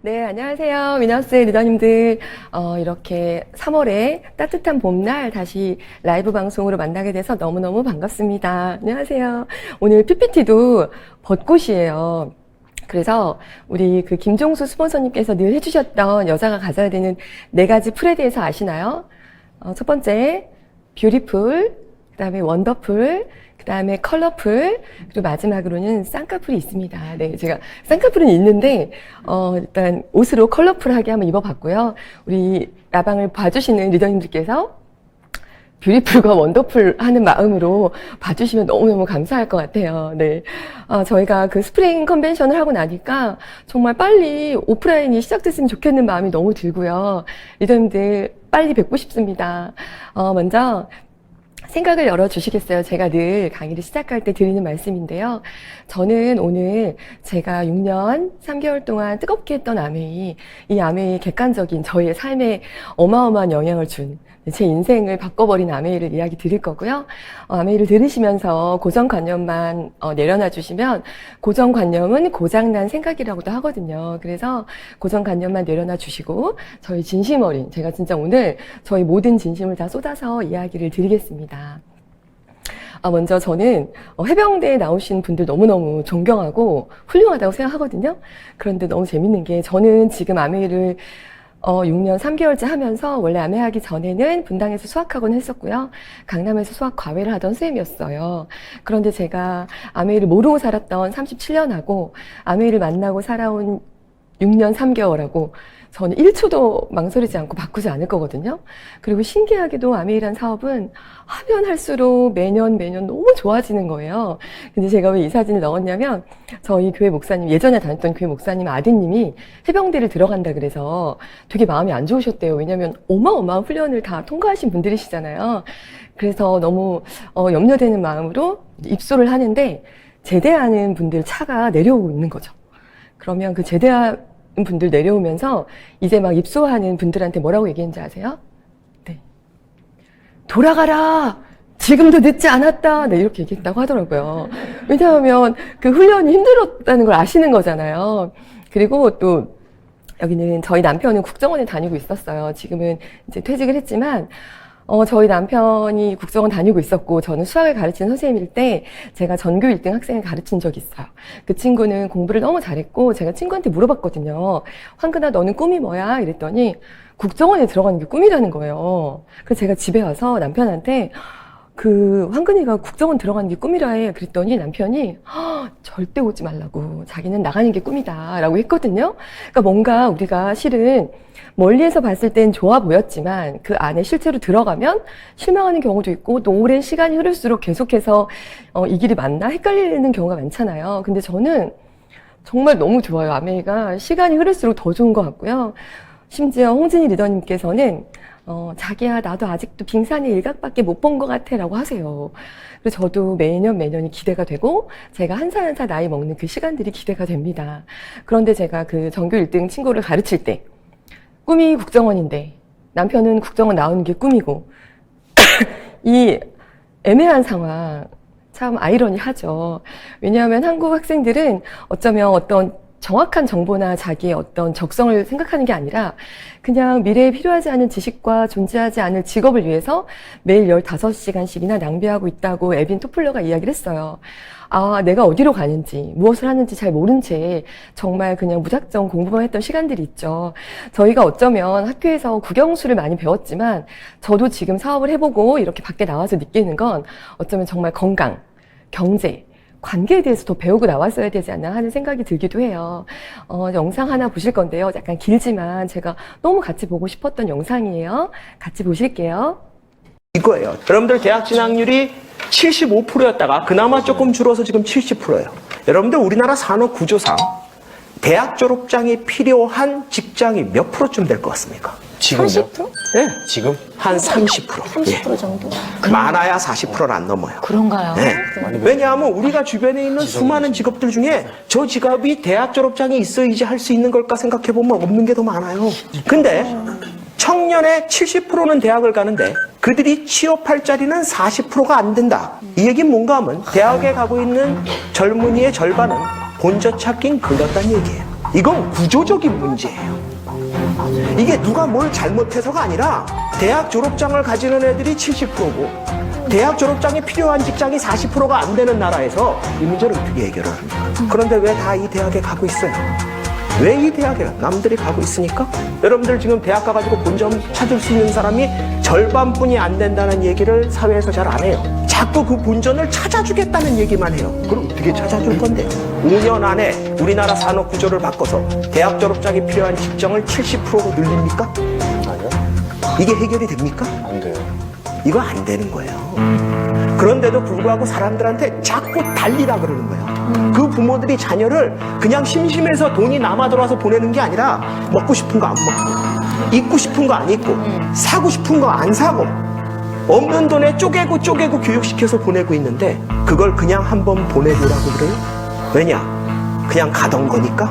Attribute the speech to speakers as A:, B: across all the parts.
A: 네, 안녕하세요. 위너스 리더님들. 이렇게 3월에 따뜻한 봄날 다시 라이브 방송으로 만나게 돼서 너무너무 반갑습니다. 안녕하세요. 오늘 PPT도 벚꽃이에요. 그래서 우리 그 김종수 스폰서님께서 늘 해주셨던 여자가 가져야 되는 4가지 풀에 대해서 아시나요? 첫 번째, 뷰티풀, 그 다음에 원더풀, 그 다음에 컬러풀, 그리고 마지막으로는 쌍꺼풀이 있습니다. 네, 제가 쌍꺼풀은 있는데, 일단 옷으로 컬러풀하게 한번 입어봤고요. 우리 라방을 봐주시는 리더님들께서 뷰티풀과 원더풀 하는 마음으로 봐주시면 너무너무 감사할 것 같아요. 네. 저희가 그 스프링 컨벤션을 하고 나니까 정말 빨리 오프라인이 시작됐으면 좋겠는 마음이 너무 들고요. 리더님들 빨리 뵙고 싶습니다. 먼저, 생각을 열어주시겠어요? 제가 늘 강의를 시작할 때 드리는 말씀인데요. 저는 오늘 제가 6년 3개월 동안 뜨겁게 했던 아메이, 이 아메이의 객관적인 저의 삶에 어마어마한 영향을 준 제 인생을 바꿔버린 아메이를 이야기 드릴 거고요. 아메이를 들으시면서 고정관념만 내려놔 주시면 고정관념은 고장난 생각이라고도 하거든요. 그래서 고정관념만 내려놔 주시고 저희 진심 어린, 제가 진짜 오늘 저희 모든 진심을 다 쏟아서 이야기를 드리겠습니다. 먼저 저는 해병대에 나오신 분들 너무너무 존경하고 훌륭하다고 생각하거든요. 그런데 너무 재밌는 게 저는 지금 아메이를 6년 3개월째 하면서 원래 아메 하기 전에는 분당에서 수학학원 했었고요. 강남에서 수학 과외를 하던 쌤이었어요. 그런데 제가 아메이를 모르고 살았던 37년하고 아메이를 만나고 살아온 6년 3개월하고 저는 1초도 망설이지 않고 바꾸지 않을 거거든요. 그리고 신기하게도 아메이란 사업은 하면 할수록 매년 너무 좋아지는 거예요. 근데 제가 왜 이 사진을 넣었냐면 저희 교회 목사님, 예전에 다녔던 교회 목사님 아드님이 해병대를 들어간다 그래서 되게 마음이 안 좋으셨대요. 왜냐면 어마어마한 훈련을 다 통과하신 분들이시잖아요. 그래서 너무 염려되는 마음으로 입소를 하는데 제대하는 분들 차가 내려오고 있는 거죠. 그러면 그 제대한 분들 내려오면서 이제 막 입소하는 분들한테 뭐라고 얘기했는지 아세요? 네. 돌아가라! 지금도 늦지 않았다! 네, 이렇게 얘기했다고 하더라고요. 왜냐하면 그 훈련이 힘들었다는 걸 아시는 거잖아요. 그리고 또 여기는 저희 남편은 국정원에 다니고 있었어요. 지금은 이제 퇴직을 했지만 저희 남편이 국정원 다니고 있었고 저는 수학을 가르치는 선생님일 때 제가 전교 1등 학생을 가르친 적이 있어요. 그 친구는 공부를 너무 잘했고 제가 친구한테 물어봤거든요. 황근아 너는 꿈이 뭐야? 이랬더니 국정원에 들어가는 게 꿈이라는 거예요. 그래서 제가 집에 와서 남편한테 그 황근이가 국정원 들어가는 게 꿈이라 해. 그랬더니 남편이 절대 오지 말라고. 자기는 나가는 게 꿈이다 라고 했거든요. 그러니까 뭔가 우리가 실은 멀리에서 봤을 땐 좋아 보였지만 그 안에 실제로 들어가면 실망하는 경우도 있고 또 오랜 시간이 흐를수록 계속해서 이 길이 맞나 헷갈리는 경우가 많잖아요. 근데 저는 정말 너무 좋아요. 아메이가 시간이 흐를수록 더 좋은 것 같고요. 심지어 홍진희 리더님께서는 자기야 나도 아직도 빙산의 일각밖에 못 본 것 같아 라고 하세요. 그래서 저도 매년이 기대가 되고 제가 한 살 한 살 나이 먹는 그 시간들이 기대가 됩니다. 그런데 제가 그 전교 1등 친구를 가르칠 때 꿈이 국정원인데 남편은 국정원 나오는 게 꿈이고 이 애매한 상황 참 아이러니하죠. 왜냐하면 한국 학생들은 어쩌면 어떤 정확한 정보나 자기의 어떤 적성을 생각하는 게 아니라 그냥 미래에 필요하지 않은 지식과 존재하지 않을 직업을 위해서 매일 15시간씩이나 낭비하고 있다고 에빈 토플러가 이야기를 했어요. 내가 어디로 가는지, 무엇을 하는지 잘 모른 채 정말 그냥 무작정 공부만 했던 시간들이 있죠. 저희가 어쩌면 학교에서 국영수를 많이 배웠지만 저도 지금 사업을 해보고 이렇게 밖에 나와서 느끼는 건 어쩌면 정말 건강, 경제, 관계에 대해서 더 배우고 나왔어야 되지 않나 하는 생각이 들기도 해요. 영상 하나 보실 건데요. 약간 길지만 제가 너무 같이 보고 싶었던 영상이에요. 같이 보실게요.
B: 이거예요. 여러분들 대학 진학률이 75%였다가 그나마 조금 줄어서 지금 70%예요. 여러분들 우리나라 산업 구조상 대학 졸업장이 필요한 직장이 몇 프로쯤 될 것 같습니까?
C: 지금요?
D: 30%?
B: 네.
C: 지금?
B: 한 30%.
D: 30% 정도.
B: 많아야 40%는 안 넘어요.
D: 그런가요?
B: 네. 왜냐하면 우리가 주변에 있는 수많은 직업들 중에 저 직업이 대학 졸업장이 있어야지 할 수 있는 걸까 생각해보면 없는 게 더 많아요. 근데 청년의 70%는 대학을 가는데 그들이 취업할 자리는 40%가 안 된다. 이 얘기는 뭔가 하면 대학에 가고 있는 젊은이의 절반은 본저 찾긴 글렀다는 얘기예요. 이건 구조적인 문제예요. 이게 누가 뭘 잘못해서가 아니라 대학 졸업장을 가지는 애들이 70%고 대학 졸업장이 필요한 직장이 40%가 안 되는 나라에서 이 문제를 어떻게 해결을 합니까? 그런데 왜 다 이 대학에 가고 있어요? 왜 이 대학에 남들이 가고 있으니까? 여러분들 지금 대학 가가지고 본점 찾을 수 있는 사람이 절반뿐이 안 된다는 얘기를 사회에서 잘 안 해요. 자꾸 그 본전을 찾아주겠다는 얘기만 해요. 그럼 어떻게 찾아줄 건데요? 5년 안에 우리나라 산업 구조를 바꿔서 대학 졸업장이 필요한 직종을 70%로 늘립니까?
C: 아니요.
B: 이게 해결이 됩니까?
C: 안 돼요.
B: 이거 안 되는 거예요. 그런데도 불구하고 사람들한테 자꾸 달리라 그러는 거예요. 그 부모들이 자녀를 그냥 심심해서 돈이 남아 돌아서 보내는 게 아니라 먹고 싶은 거 안 먹고 입고 싶은 거 안 입고 사고 싶은 거 안 사고 없는 돈에 쪼개고 교육시켜서 보내고 있는데 그걸 그냥 한번 보내주라고 그래요? 왜냐? 그냥 가던 거니까?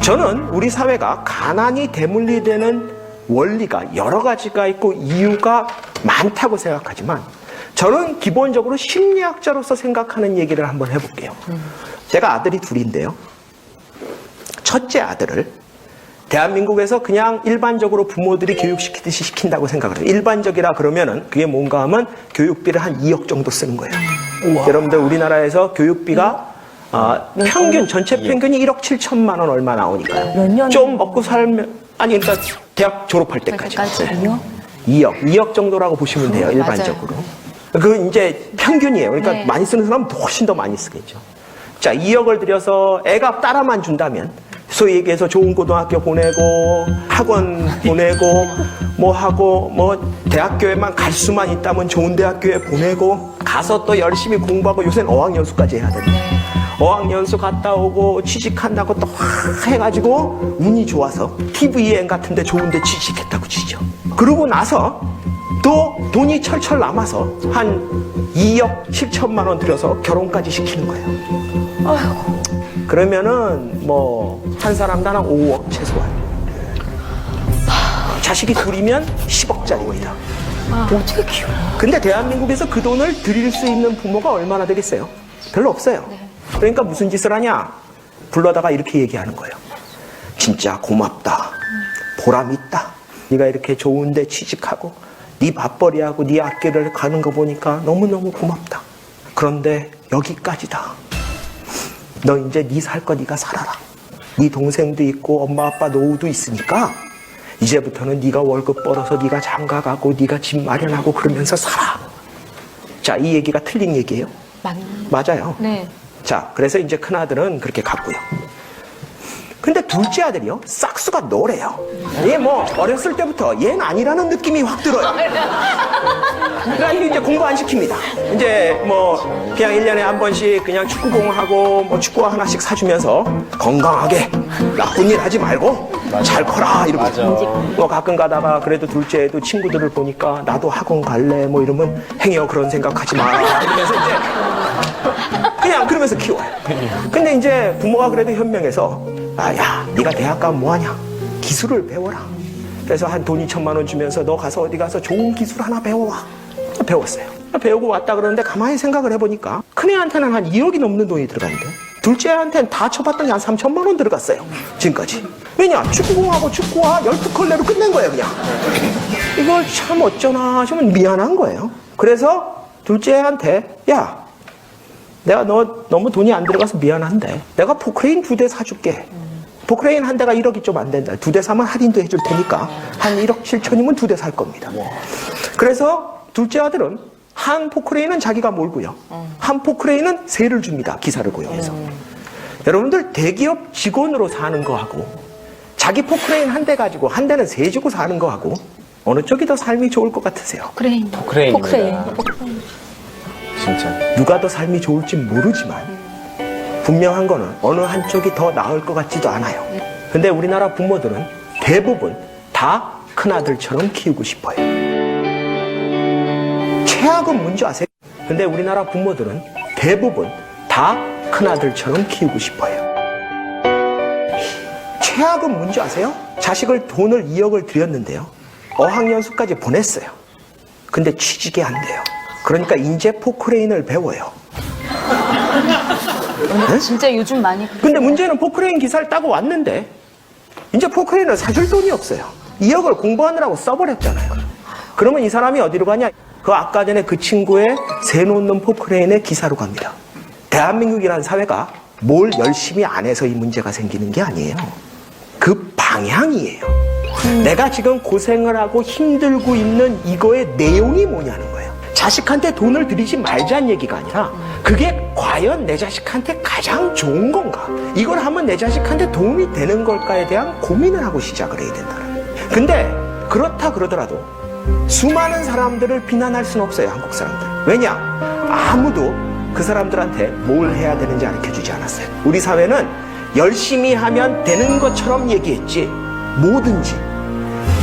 B: 저는 우리 사회가 가난이 대물리되는 원리가 여러 가지가 있고 이유가 많다고 생각하지만 저는 기본적으로 심리학자로서 생각하는 얘기를 한번 해볼게요. 제가 아들이 둘인데요. 첫째 아들을 대한민국에서 그냥 일반적으로 부모들이 교육시키듯이 시킨다고 생각을 해요. 일반적이라 그러면은 그게 뭔가 하면 교육비를 한 2억 정도 쓰는 거예요. 여러분들 우리나라에서 교육비가 평균, 전체 평균이 1억 7천만 원 얼마 나오니까요.
D: 몇 년?
B: 좀 먹고 살면, 아니, 그러니까 대학 졸업할 때까지.
D: 까지요?
B: 2억 정도라고 보시면 돼요, 일반적으로. 그 이제 평균이에요. 그러니까
D: 네.
B: 많이 쓰는 사람은 훨씬 더 많이 쓰겠죠. 자, 2억을 들여서 애가 따라만 준다면, 소위 얘기해서 좋은 고등학교 보내고, 학원 보내고, 뭐 하고, 뭐, 대학교에만 갈 수만 있다면 좋은 대학교에 보내고, 가서 또 열심히 공부하고, 요새는 어학연수까지 해야 된다. 어학연수 갔다 오고, 취직한다고 또 확 해가지고, 운이 좋아서, TVN 같은 데 좋은 데 취직했다고 치죠. 그러고 나서, 또 돈이 철철 남아서, 한 2억 7천만 원 들여서 결혼까지 시키는 거예요.
D: 아이고.
B: 그러면은 뭐 한 사람당 한 5억 최소한. 자식이 둘이면 10억짜리입니다.
D: 어떻게 키워?
B: 근데 대한민국에서 그 돈을 드릴 수 있는 부모가 얼마나 되겠어요? 별로 없어요. 그러니까 무슨 짓을 하냐? 불러다가 이렇게 얘기하는 거예요. 진짜 고맙다. 보람 있다. 네가 이렇게 좋은 데 취직하고 네 밥벌이하고 네 학교를 가는 거 보니까 너무너무 고맙다. 그런데 여기까지다. 너 이제 네 살 거 네가 살아라. 네 동생도 있고 엄마 아빠 노후도 있으니까 이제부터는 네가 월급 벌어서 네가 장가가고 네가 집 마련하고 그러면서 살아. 자, 이 얘기가 틀린 얘기예요? 맞아요.
D: 네.
B: 자, 그래서 이제 큰아들은 그렇게 갔고요. 근데 둘째 아들이요, 싹수가 노래요. 얘 뭐 어렸을 때부터 얘는 아니라는 느낌이 확 들어요. 그래가지고 이제 공부 안 시킵니다. 이제 뭐 그냥 1년에 한 번씩 그냥 축구공하고 뭐 축구화 하나씩 사주면서 건강하게 나쁜 일 하지 말고 잘 커라 이러고.
C: 맞아.
B: 뭐 가끔 가다가 그래도 둘째 애도 친구들을 보니까 나도 학원 갈래 뭐 이러면 행여 그런 생각하지 마 이러면서 이제 그냥 그러면서 키워요. 근데 이제 부모가 그래도 현명해서 야, 네가 대학 가면 뭐하냐? 기술을 배워라. 그래서 한 돈 2천만 원 주면서 너 가서 어디 가서 좋은 기술 하나 배워와. 배웠어요. 배우고 왔다 그러는데 가만히 생각을 해보니까 큰애한테는 한 2억이 넘는 돈이 들어갔는데 둘째한테는 다 쳐봤더니 한 3천만 원 들어갔어요. 지금까지. 왜냐? 축구공하고 축구화 12컬 내로 끝낸 거예요, 그냥. 이걸 참 어쩌나 싶으면 미안한 거예요. 그래서 둘째한테 야, 내가 너 너무 돈이 안 들어가서 미안한데 내가 포크레인 2대 사줄게. 포크레인 한 대가 1억이 좀 안 된다. 2대 사면 할인도 해줄 테니까 한 1억 7천이면 2대 살 겁니다. 그래서 둘째 아들은 한 포크레인은 자기가 몰고요. 한 포크레인은 세를 줍니다. 기사를 고용해서. 여러분들 대기업 직원으로 사는 거하고 자기 포크레인 한 대 가지고 한 대는 세 주고 사는 거하고 어느 쪽이 더 삶이 좋을 것 같으세요?
C: 포크레인입니다. 진짜.
B: 누가 더 삶이 좋을지 모르지만 분명한 거는 어느 한쪽이 더 나을 것 같지도 않아요. 근데 우리나라 부모들은 대부분 다 큰아들처럼 키우고 싶어요. 최악은 뭔지 아세요? 근데 우리나라 부모들은 대부분 다 큰아들처럼 키우고 싶어요. 최악은 뭔지 아세요? 자식을 돈을 2억을 들였는데요. 어학연수까지 보냈어요. 근데 취직이 안 돼요. 그러니까 인제 포크레인을 배워요.
D: 진짜 요즘 많이.
B: 근데 문제는 포크레인 기사를 따고 왔는데 이제 포크레인을 사줄 돈이 없어요. 2억을 공부하느라고 써버렸잖아요. 그러면 이 사람이 어디로 가냐? 그 아까 전에 그 친구의 새 놓는 포크레인의 기사로 갑니다. 대한민국이라는 사회가 뭘 열심히 안 해서 이 문제가 생기는 게 아니에요. 그 방향이에요. 내가 지금 고생을 하고 힘들고 있는 이거의 내용이 뭐냐는 거예요. 자식한테 돈을 들이지 말자는 얘기가 아니라 그게 과연 내 자식한테 가장 좋은 건가? 이걸 하면 내 자식한테 도움이 되는 걸까에 대한 고민을 하고 시작을 해야 된다는 거예요. 근데 그렇다 그러더라도 수많은 사람들을 비난할 수는 없어요. 한국 사람들. 왜냐? 아무도 그 사람들한테 뭘 해야 되는지 가르쳐주지 않았어요. 우리 사회는 열심히 하면 되는 것처럼 얘기했지 뭐든지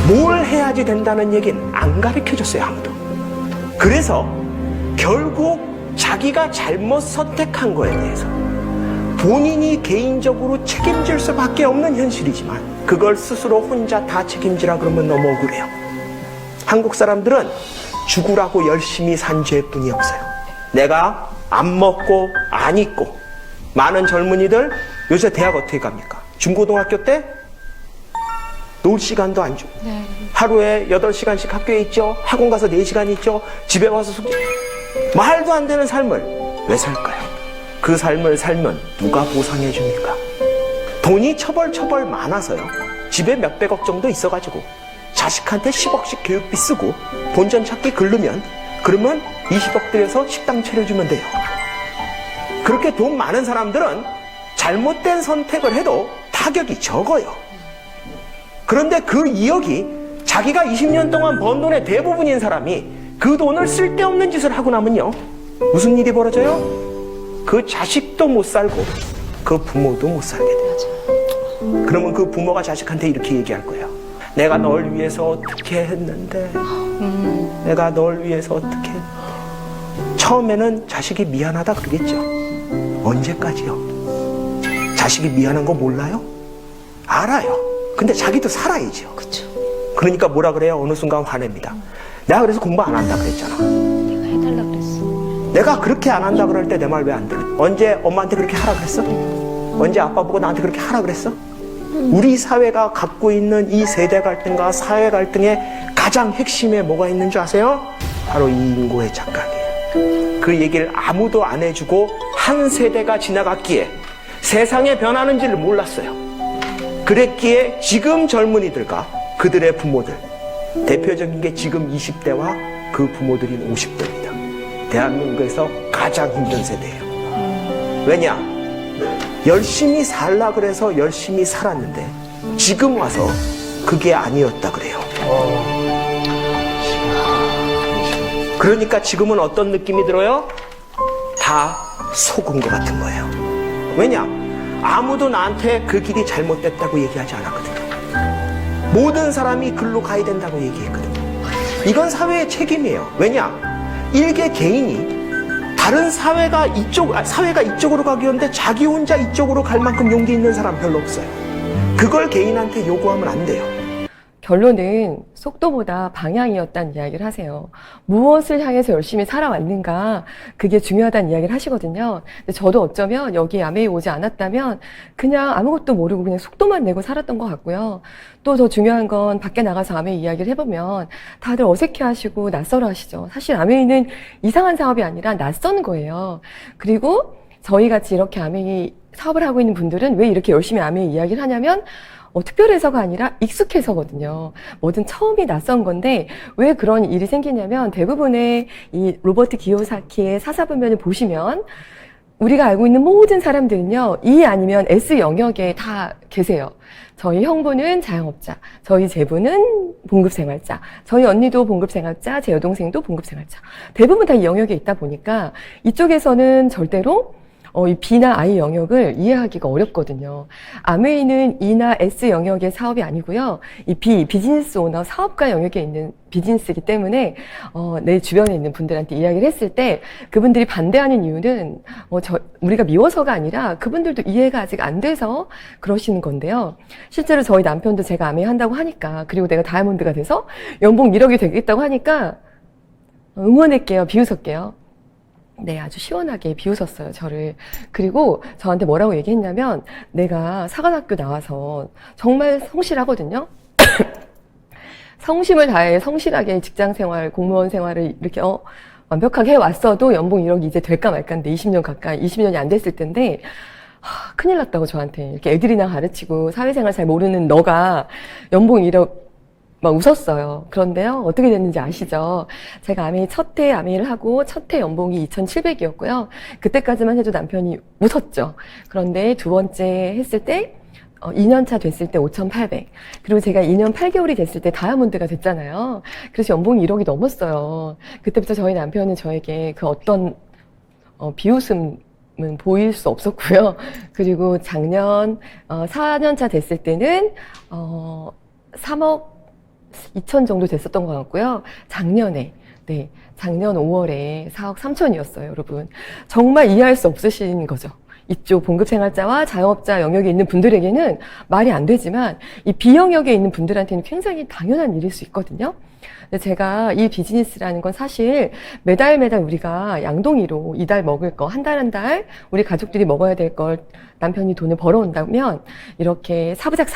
B: 뭘 해야지 된다는 얘기는 안 가르쳐줬어요. 아무도. 그래서 결국 자기가 잘못 선택한 거에 대해서 본인이 개인적으로 책임질 수밖에 없는 현실이지만 그걸 스스로 혼자 다 책임지라 그러면 너무 억울해요. 한국 사람들은 죽으라고 열심히 산 죄뿐이 없어요. 내가 안 먹고 안 입고 많은 젊은이들 요새 대학 어떻게 갑니까? 중고등학교 때 놀 시간도 안 주고 하루에 8시간씩 학교에 있죠. 학원 가서 4시간 있죠. 집에 와서 숙제. 말도 안 되는 삶을 왜 살까요? 그 삶을 살면 누가 보상해 줍니까? 돈이 처벌 많아서요. 집에 몇백억 정도 있어가지고 자식한테 10억씩 교육비 쓰고 본전 찾기 그러면 20억 들여서 식당 차려주면 돼요. 그렇게 돈 많은 사람들은 잘못된 선택을 해도 타격이 적어요. 그런데 그 2억이 자기가 20년 동안 번 돈의 대부분인 사람이 그 돈을 쓸데없는 짓을 하고 나면요. 무슨 일이 벌어져요? 그 자식도 못 살고 그 부모도 못 살게 돼요. 그러면 그 부모가 자식한테 이렇게 얘기할 거예요. 내가 널 위해서 어떻게 했는데 내가 널 위해서 어떻게 했는데 처음에는 자식이 미안하다 그러겠죠. 언제까지요? 자식이 미안한 거 몰라요? 알아요. 근데 자기도 살아야죠.
D: 그쵸.
B: 그러니까 뭐라 그래요? 어느 순간 화냅니다. 내가 그래서 공부 안 한다 그랬잖아.
D: 내가 해달라 그랬어.
B: 내가 그렇게 안 한다 그럴 때 내 말 왜 안 들어? 언제 엄마한테 그렇게 하라 그랬어? 언제 아빠 보고 나한테 그렇게 하라 그랬어? 우리 사회가 갖고 있는 이 세대 갈등과 사회 갈등의 가장 핵심에 뭐가 있는 줄 아세요? 바로 이 인고의 착각이에요. 그 얘기를 아무도 안 해주고 한 세대가 지나갔기에 세상에 변하는지를 몰랐어요. 그랬기에 지금 젊은이들과 그들의 부모들, 대표적인 게 지금 20대와 그 부모들인 50대입니다. 대한민국에서 가장 힘든 세대예요. 왜냐? 열심히 살라 그래서 열심히 살았는데 지금 와서 그게 아니었다 그래요. 그러니까 지금은 어떤 느낌이 들어요? 다 속은 것 같은 거예요. 왜냐? 아무도 나한테 그 길이 잘못됐다고 얘기하지 않았거든요. 모든 사람이 글로 가야 된다고 얘기했거든요. 이건 사회의 책임이에요. 왜냐? 일개 개인이 다른 사회가 이쪽으로 가기였는데 자기 혼자 이쪽으로 갈 만큼 용기 있는 사람 별로 없어요. 그걸 개인한테 요구하면 안 돼요.
A: 결론은 속도보다 방향이었다는 이야기를 하세요. 무엇을 향해서 열심히 살아왔는가, 그게 중요하다는 이야기를 하시거든요. 근데 저도 어쩌면 여기 야매에 오지 않았다면 그냥 아무것도 모르고 그냥 속도만 내고 살았던 것 같고요. 또 더 중요한 건 밖에 나가서 아메이 이야기를 해보면 다들 어색해하시고 낯설어하시죠. 사실 아메이는 이상한 사업이 아니라 낯선 거예요. 그리고 저희같이 이렇게 아메이 사업을 하고 있는 분들은 왜 이렇게 열심히 아메이 이야기를 하냐면 특별해서가 아니라 익숙해서거든요. 뭐든 처음이 낯선 건데 왜 그런 일이 생기냐면 대부분의 이 로버트 기요사키의 사사분면을 보시면 우리가 알고 있는 모든 사람들은요, E 아니면 S 영역에 다 계세요. 저희 형부는 자영업자, 저희 제부는 봉급생활자, 저희 언니도 봉급생활자, 제 여동생도 봉급생활자. 대부분 다 이 영역에 있다 보니까 이쪽에서는 절대로 이 B나 I 영역을 이해하기가 어렵거든요. 아메이는 E나 S 영역의 사업이 아니고요. 이 B, 비즈니스 오너, 사업가 영역에 있는 비즈니스이기 때문에 내 주변에 있는 분들한테 이야기를 했을 때 그분들이 반대하는 이유는 우리가 미워서가 아니라 그분들도 이해가 아직 안 돼서 그러시는 건데요. 실제로 저희 남편도 제가 아메이 한다고 하니까, 그리고 내가 다이아몬드가 돼서 연봉 1억이 되겠다고 하니까 응원할게요. 비웃을게요. 네, 아주 시원하게 비웃었어요, 저를. 그리고 저한테 뭐라고 얘기했냐면, 내가 사관학교 나와서 정말 성실하거든요? 성심을 다해 성실하게 직장 생활, 공무원 생활을 이렇게, 완벽하게 해왔어도 연봉 1억이 이제 될까 말까인데 20년 가까이, 20년이 안 됐을 텐데, 큰일 났다고 저한테. 이렇게 애들이나 가르치고 사회생활 잘 모르는 너가 연봉 1억, 막 웃었어요. 그런데요, 어떻게 됐는지 아시죠? 제가 아메이 첫 해 아메이를 하고 첫 해 연봉이 2,700이었고요. 그때까지만 해도 남편이 웃었죠. 그런데 두 번째 했을 때 2년차 됐을 때 5,800. 그리고 제가 2년 8개월이 됐을 때 다이아몬드가 됐잖아요. 그래서 연봉이 1억이 넘었어요. 그때부터 저희 남편은 저에게 그 어떤 비웃음은 보일 수 없었고요. 그리고 작년 4년차 됐을 때는 3억 2천 정도 됐었던 것 같고요. 작년에, 네, 작년 5월에 4억 3천이었어요, 여러분. 정말 이해할 수 없으신 거죠. 이쪽 봉급생활자와 자영업자 영역에 있는 분들에게는 말이 안 되지만 이 B영역에 있는 분들한테는 굉장히 당연한 일일 수 있거든요. 근데 제가 이 비즈니스라는 건 사실 매달 우리가 양동이로 이달 먹을 거, 한 달 우리 가족들이 먹어야 될 걸 남편이 돈을 벌어온다면 이렇게 사부작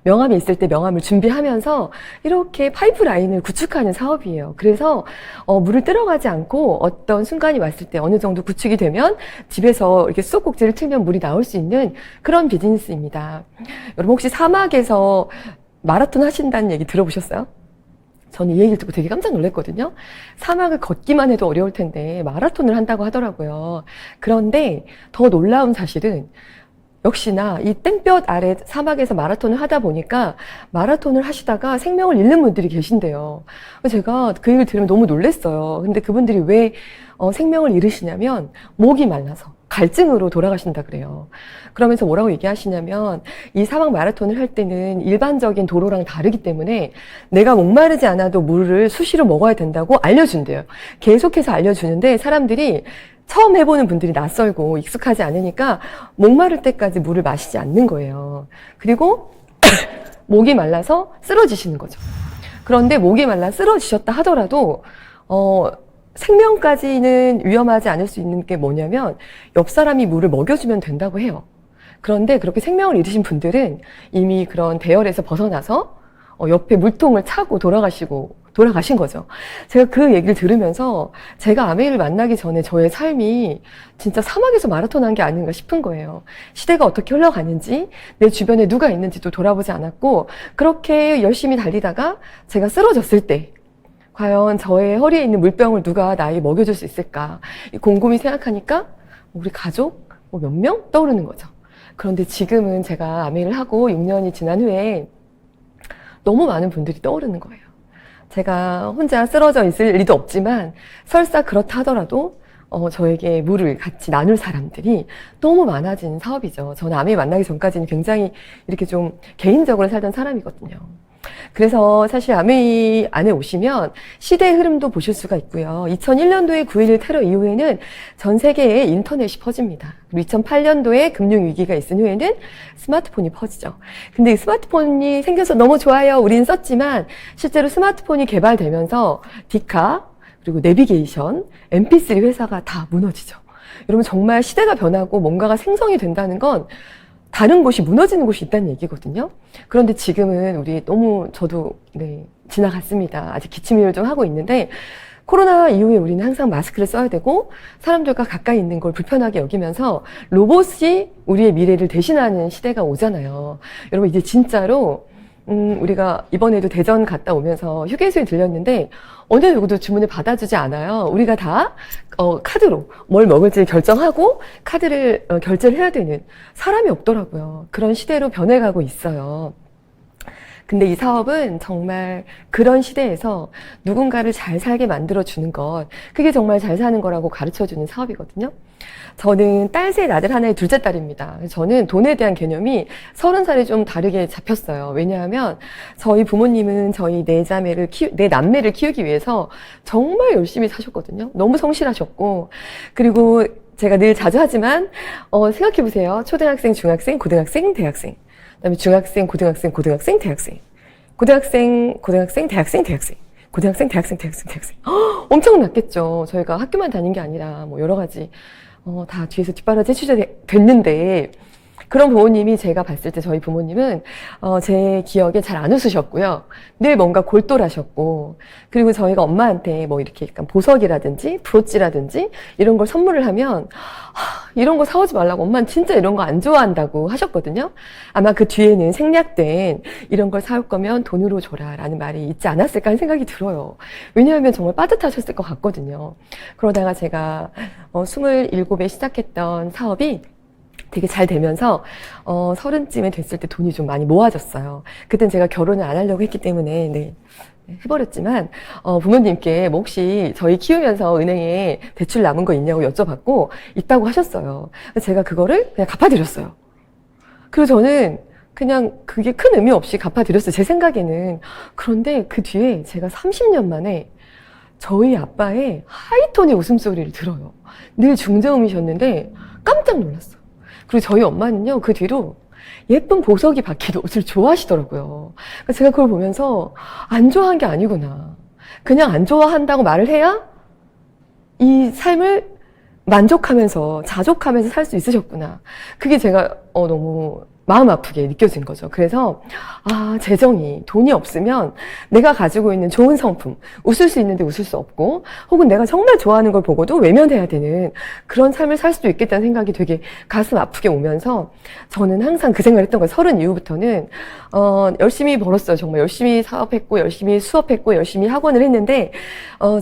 A: 명함이 있을 때 명함을 준비하면서 이렇게 파이프라인을 구축하는 사업이에요. 그래서 물을ตื้어가지 않고 어떤 순간이 왔을 때 어느 정도 구축이 되면 집에서 이렇게 수도꼭지를 틀면 물이 나올 수 있는 그런 비즈니스입니다. 여러분 혹시 사막에서 마라톤 하신다는 얘기 들어보셨어요? 저는 이 얘기를 듣고 되게 깜짝 놀랐거든요. 사막을 걷기만 해도 어려울 텐데 마라톤을 한다고 하더라고요. 그런데 더 놀라운 사실은 역시나 이 땡볕 아래 사막에서 마라톤을 하다 보니까 마라톤을 하시다가 생명을 잃는 분들이 계신데요. 제가 그 얘기를 들으면 너무 놀랐어요. 근데 그분들이 왜 생명을 잃으시냐면 목이 말라서 갈증으로 돌아가신다 그래요. 그러면서 뭐라고 얘기하시냐면 이 사막 마라톤을 할 때는 일반적인 도로랑 다르기 때문에 내가 목마르지 않아도 물을 수시로 먹어야 된다고 알려준대요. 계속해서 알려주는데 사람들이 처음 해보는 분들이 낯설고 익숙하지 않으니까 목마를 때까지 물을 마시지 않는 거예요. 그리고 목이 말라서 쓰러지시는 거죠. 그런데 목이 말라 쓰러지셨다 하더라도 생명까지는 위험하지 않을 수 있는 게 뭐냐면 옆 사람이 물을 먹여주면 된다고 해요. 그런데 그렇게 생명을 잃으신 분들은 이미 그런 대열에서 벗어나서 옆에 물통을 차고 돌아가신 거죠. 제가 그 얘기를 들으면서 제가 아메이를 만나기 전에 저의 삶이 진짜 사막에서 마라톤 한 게 아닌가 싶은 거예요. 시대가 어떻게 흘러가는지, 내 주변에 누가 있는지도 돌아보지 않았고, 그렇게 열심히 달리다가 제가 쓰러졌을 때, 과연 저의 허리에 있는 물병을 누가 나에게 먹여줄 수 있을까? 곰곰이 생각하니까 우리 가족 몇 명 떠오르는 거죠. 그런데 지금은 제가 아메이를 하고 6년이 지난 후에 너무 많은 분들이 떠오르는 거예요. 제가 혼자 쓰러져 있을 리도 없지만 설사 그렇다 하더라도 저에게 물을 같이 나눌 사람들이 너무 많아진 사업이죠. 저는 아메이 만나기 전까지는 굉장히 이렇게 좀 개인적으로 살던 사람이거든요. 그래서 사실 아메이 안에 오시면 시대의 흐름도 보실 수가 있고요. 2001년도에 9.11 테러 이후에는 전 세계에 인터넷이 퍼집니다. 그리고 2008년도에 금융위기가 있은 후에는 스마트폰이 퍼지죠. 근데 이 스마트폰이 생겨서 너무 좋아요. 우린 썼지만 실제로 스마트폰이 개발되면서 디카, 그리고 내비게이션, MP3 회사가 다 무너지죠. 여러분 정말 시대가 변하고 뭔가가 생성이 된다는 건 다른 곳이 무너지는 곳이 있다는 얘기거든요. 그런데 지금은 저도 지나갔습니다. 아직 기침을 좀 하고 있는데 코로나 이후에 우리는 항상 마스크를 써야 되고 사람들과 가까이 있는 걸 불편하게 여기면서 로봇이 우리의 미래를 대신하는 시대가 오잖아요. 여러분 이제 진짜로 우리가 이번에도 대전 갔다 오면서 휴게소에 들렸는데 어느 누구도 주문을 받아주지 않아요. 우리가 다 카드로 뭘 먹을지 결정하고 카드를 결제를 해야 되는 사람이 없더라고요. 그런 시대로 변해가고 있어요. 근데 이 사업은 정말 그런 시대에서 누군가를 잘 살게 만들어주는 것, 그게 정말 잘 사는 거라고 가르쳐주는 사업이거든요. 저는 딸 셋 아들 하나의 둘째 딸입니다. 저는 돈에 대한 개념이 30살이 좀 다르게 잡혔어요. 왜냐하면 저희 부모님은 저희 네 남매를 키우기 위해서 정말 열심히 사셨거든요. 너무 성실하셨고, 그리고 제가 늘 자주 하지만 생각해보세요. 초등학생, 중학생, 고등학생, 대학생. 그다음에 중학생, 고등학생, 대학생. 고등학생, 대학생. 고등학생, 대학생. 엄청 났겠죠. 저희가 학교만 다닌 게 아니라 뭐 여러 가지 다 뒤에서 뒷바라지 해주셔야 됐는데 그런 부모님이 제가 봤을 때 저희 부모님은 제 기억에 잘 안 웃으셨고요. 늘 뭔가 골똘하셨고 그리고 저희가 엄마한테 뭐 이렇게 약간 보석이라든지 브로치라든지 이런 걸 선물을 하면 이런 거 사오지 말라고 엄마는 진짜 이런 거 안 좋아한다고 하셨거든요. 아마 그 뒤에는 생략된 이런 걸 사올 거면 돈으로 줘라 라는 말이 있지 않았을까 하는 생각이 들어요. 왜냐하면 정말 빠듯하셨을 것 같거든요. 그러다가 제가 27에 시작했던 사업이 되게 잘 되면서 30쯤에 됐을 때 돈이 좀 많이 모아졌어요. 그땐 제가 결혼을 안 하려고 했기 때문에 해버렸지만 부모님께 뭐 혹시 저희 키우면서 은행에 대출 남은 거 있냐고 여쭤봤고 있다고 하셨어요. 제가 그거를 그냥 갚아드렸어요. 그리고 저는 그냥 그게 큰 의미 없이 갚아드렸어요. 제 생각에는. 그런데 그 뒤에 제가 30년 만에 저희 아빠의 하이톤의 웃음소리를 들어요. 늘 중저음이셨는데 깜짝 놀랐어요. 그리고 저희 엄마는요, 그 뒤로 예쁜 보석이 박힌 옷을 좋아하시더라고요. 그러니까 제가 그걸 보면서 안 좋아한 게 아니구나. 그냥 안 좋아한다고 말을 해야 이 삶을 만족하면서 자족하면서 살 수 있으셨구나. 그게 제가 너무 마음 아프게 느껴진 거죠. 그래서 재정이 돈이 없으면 내가 가지고 있는 좋은 성품, 웃을 수 있는데 웃을 수 없고 혹은 내가 정말 좋아하는 걸 보고도 외면해야 되는 그런 삶을 살 수도 있겠다는 생각이 되게 가슴 아프게 오면서 저는 항상 그 생각을 했던 거예요. 30 이후부터는 열심히 벌었어요. 정말 열심히 사업했고 열심히 수업했고 열심히 학원을 했는데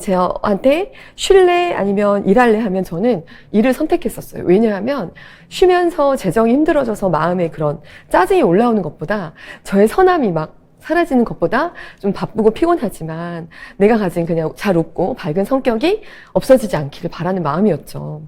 A: 저한테 쉴래 아니면 일할래 하면 저는 일을 선택했었어요. 왜냐하면 쉬면서 재정이 힘들어져서 마음에 그런 짜증이 올라오는 것보다 저의 선함이 막 사라지는 것보다 좀 바쁘고 피곤하지만 내가 가진 그냥 잘 웃고 밝은 성격이 없어지지 않기를 바라는 마음이었죠.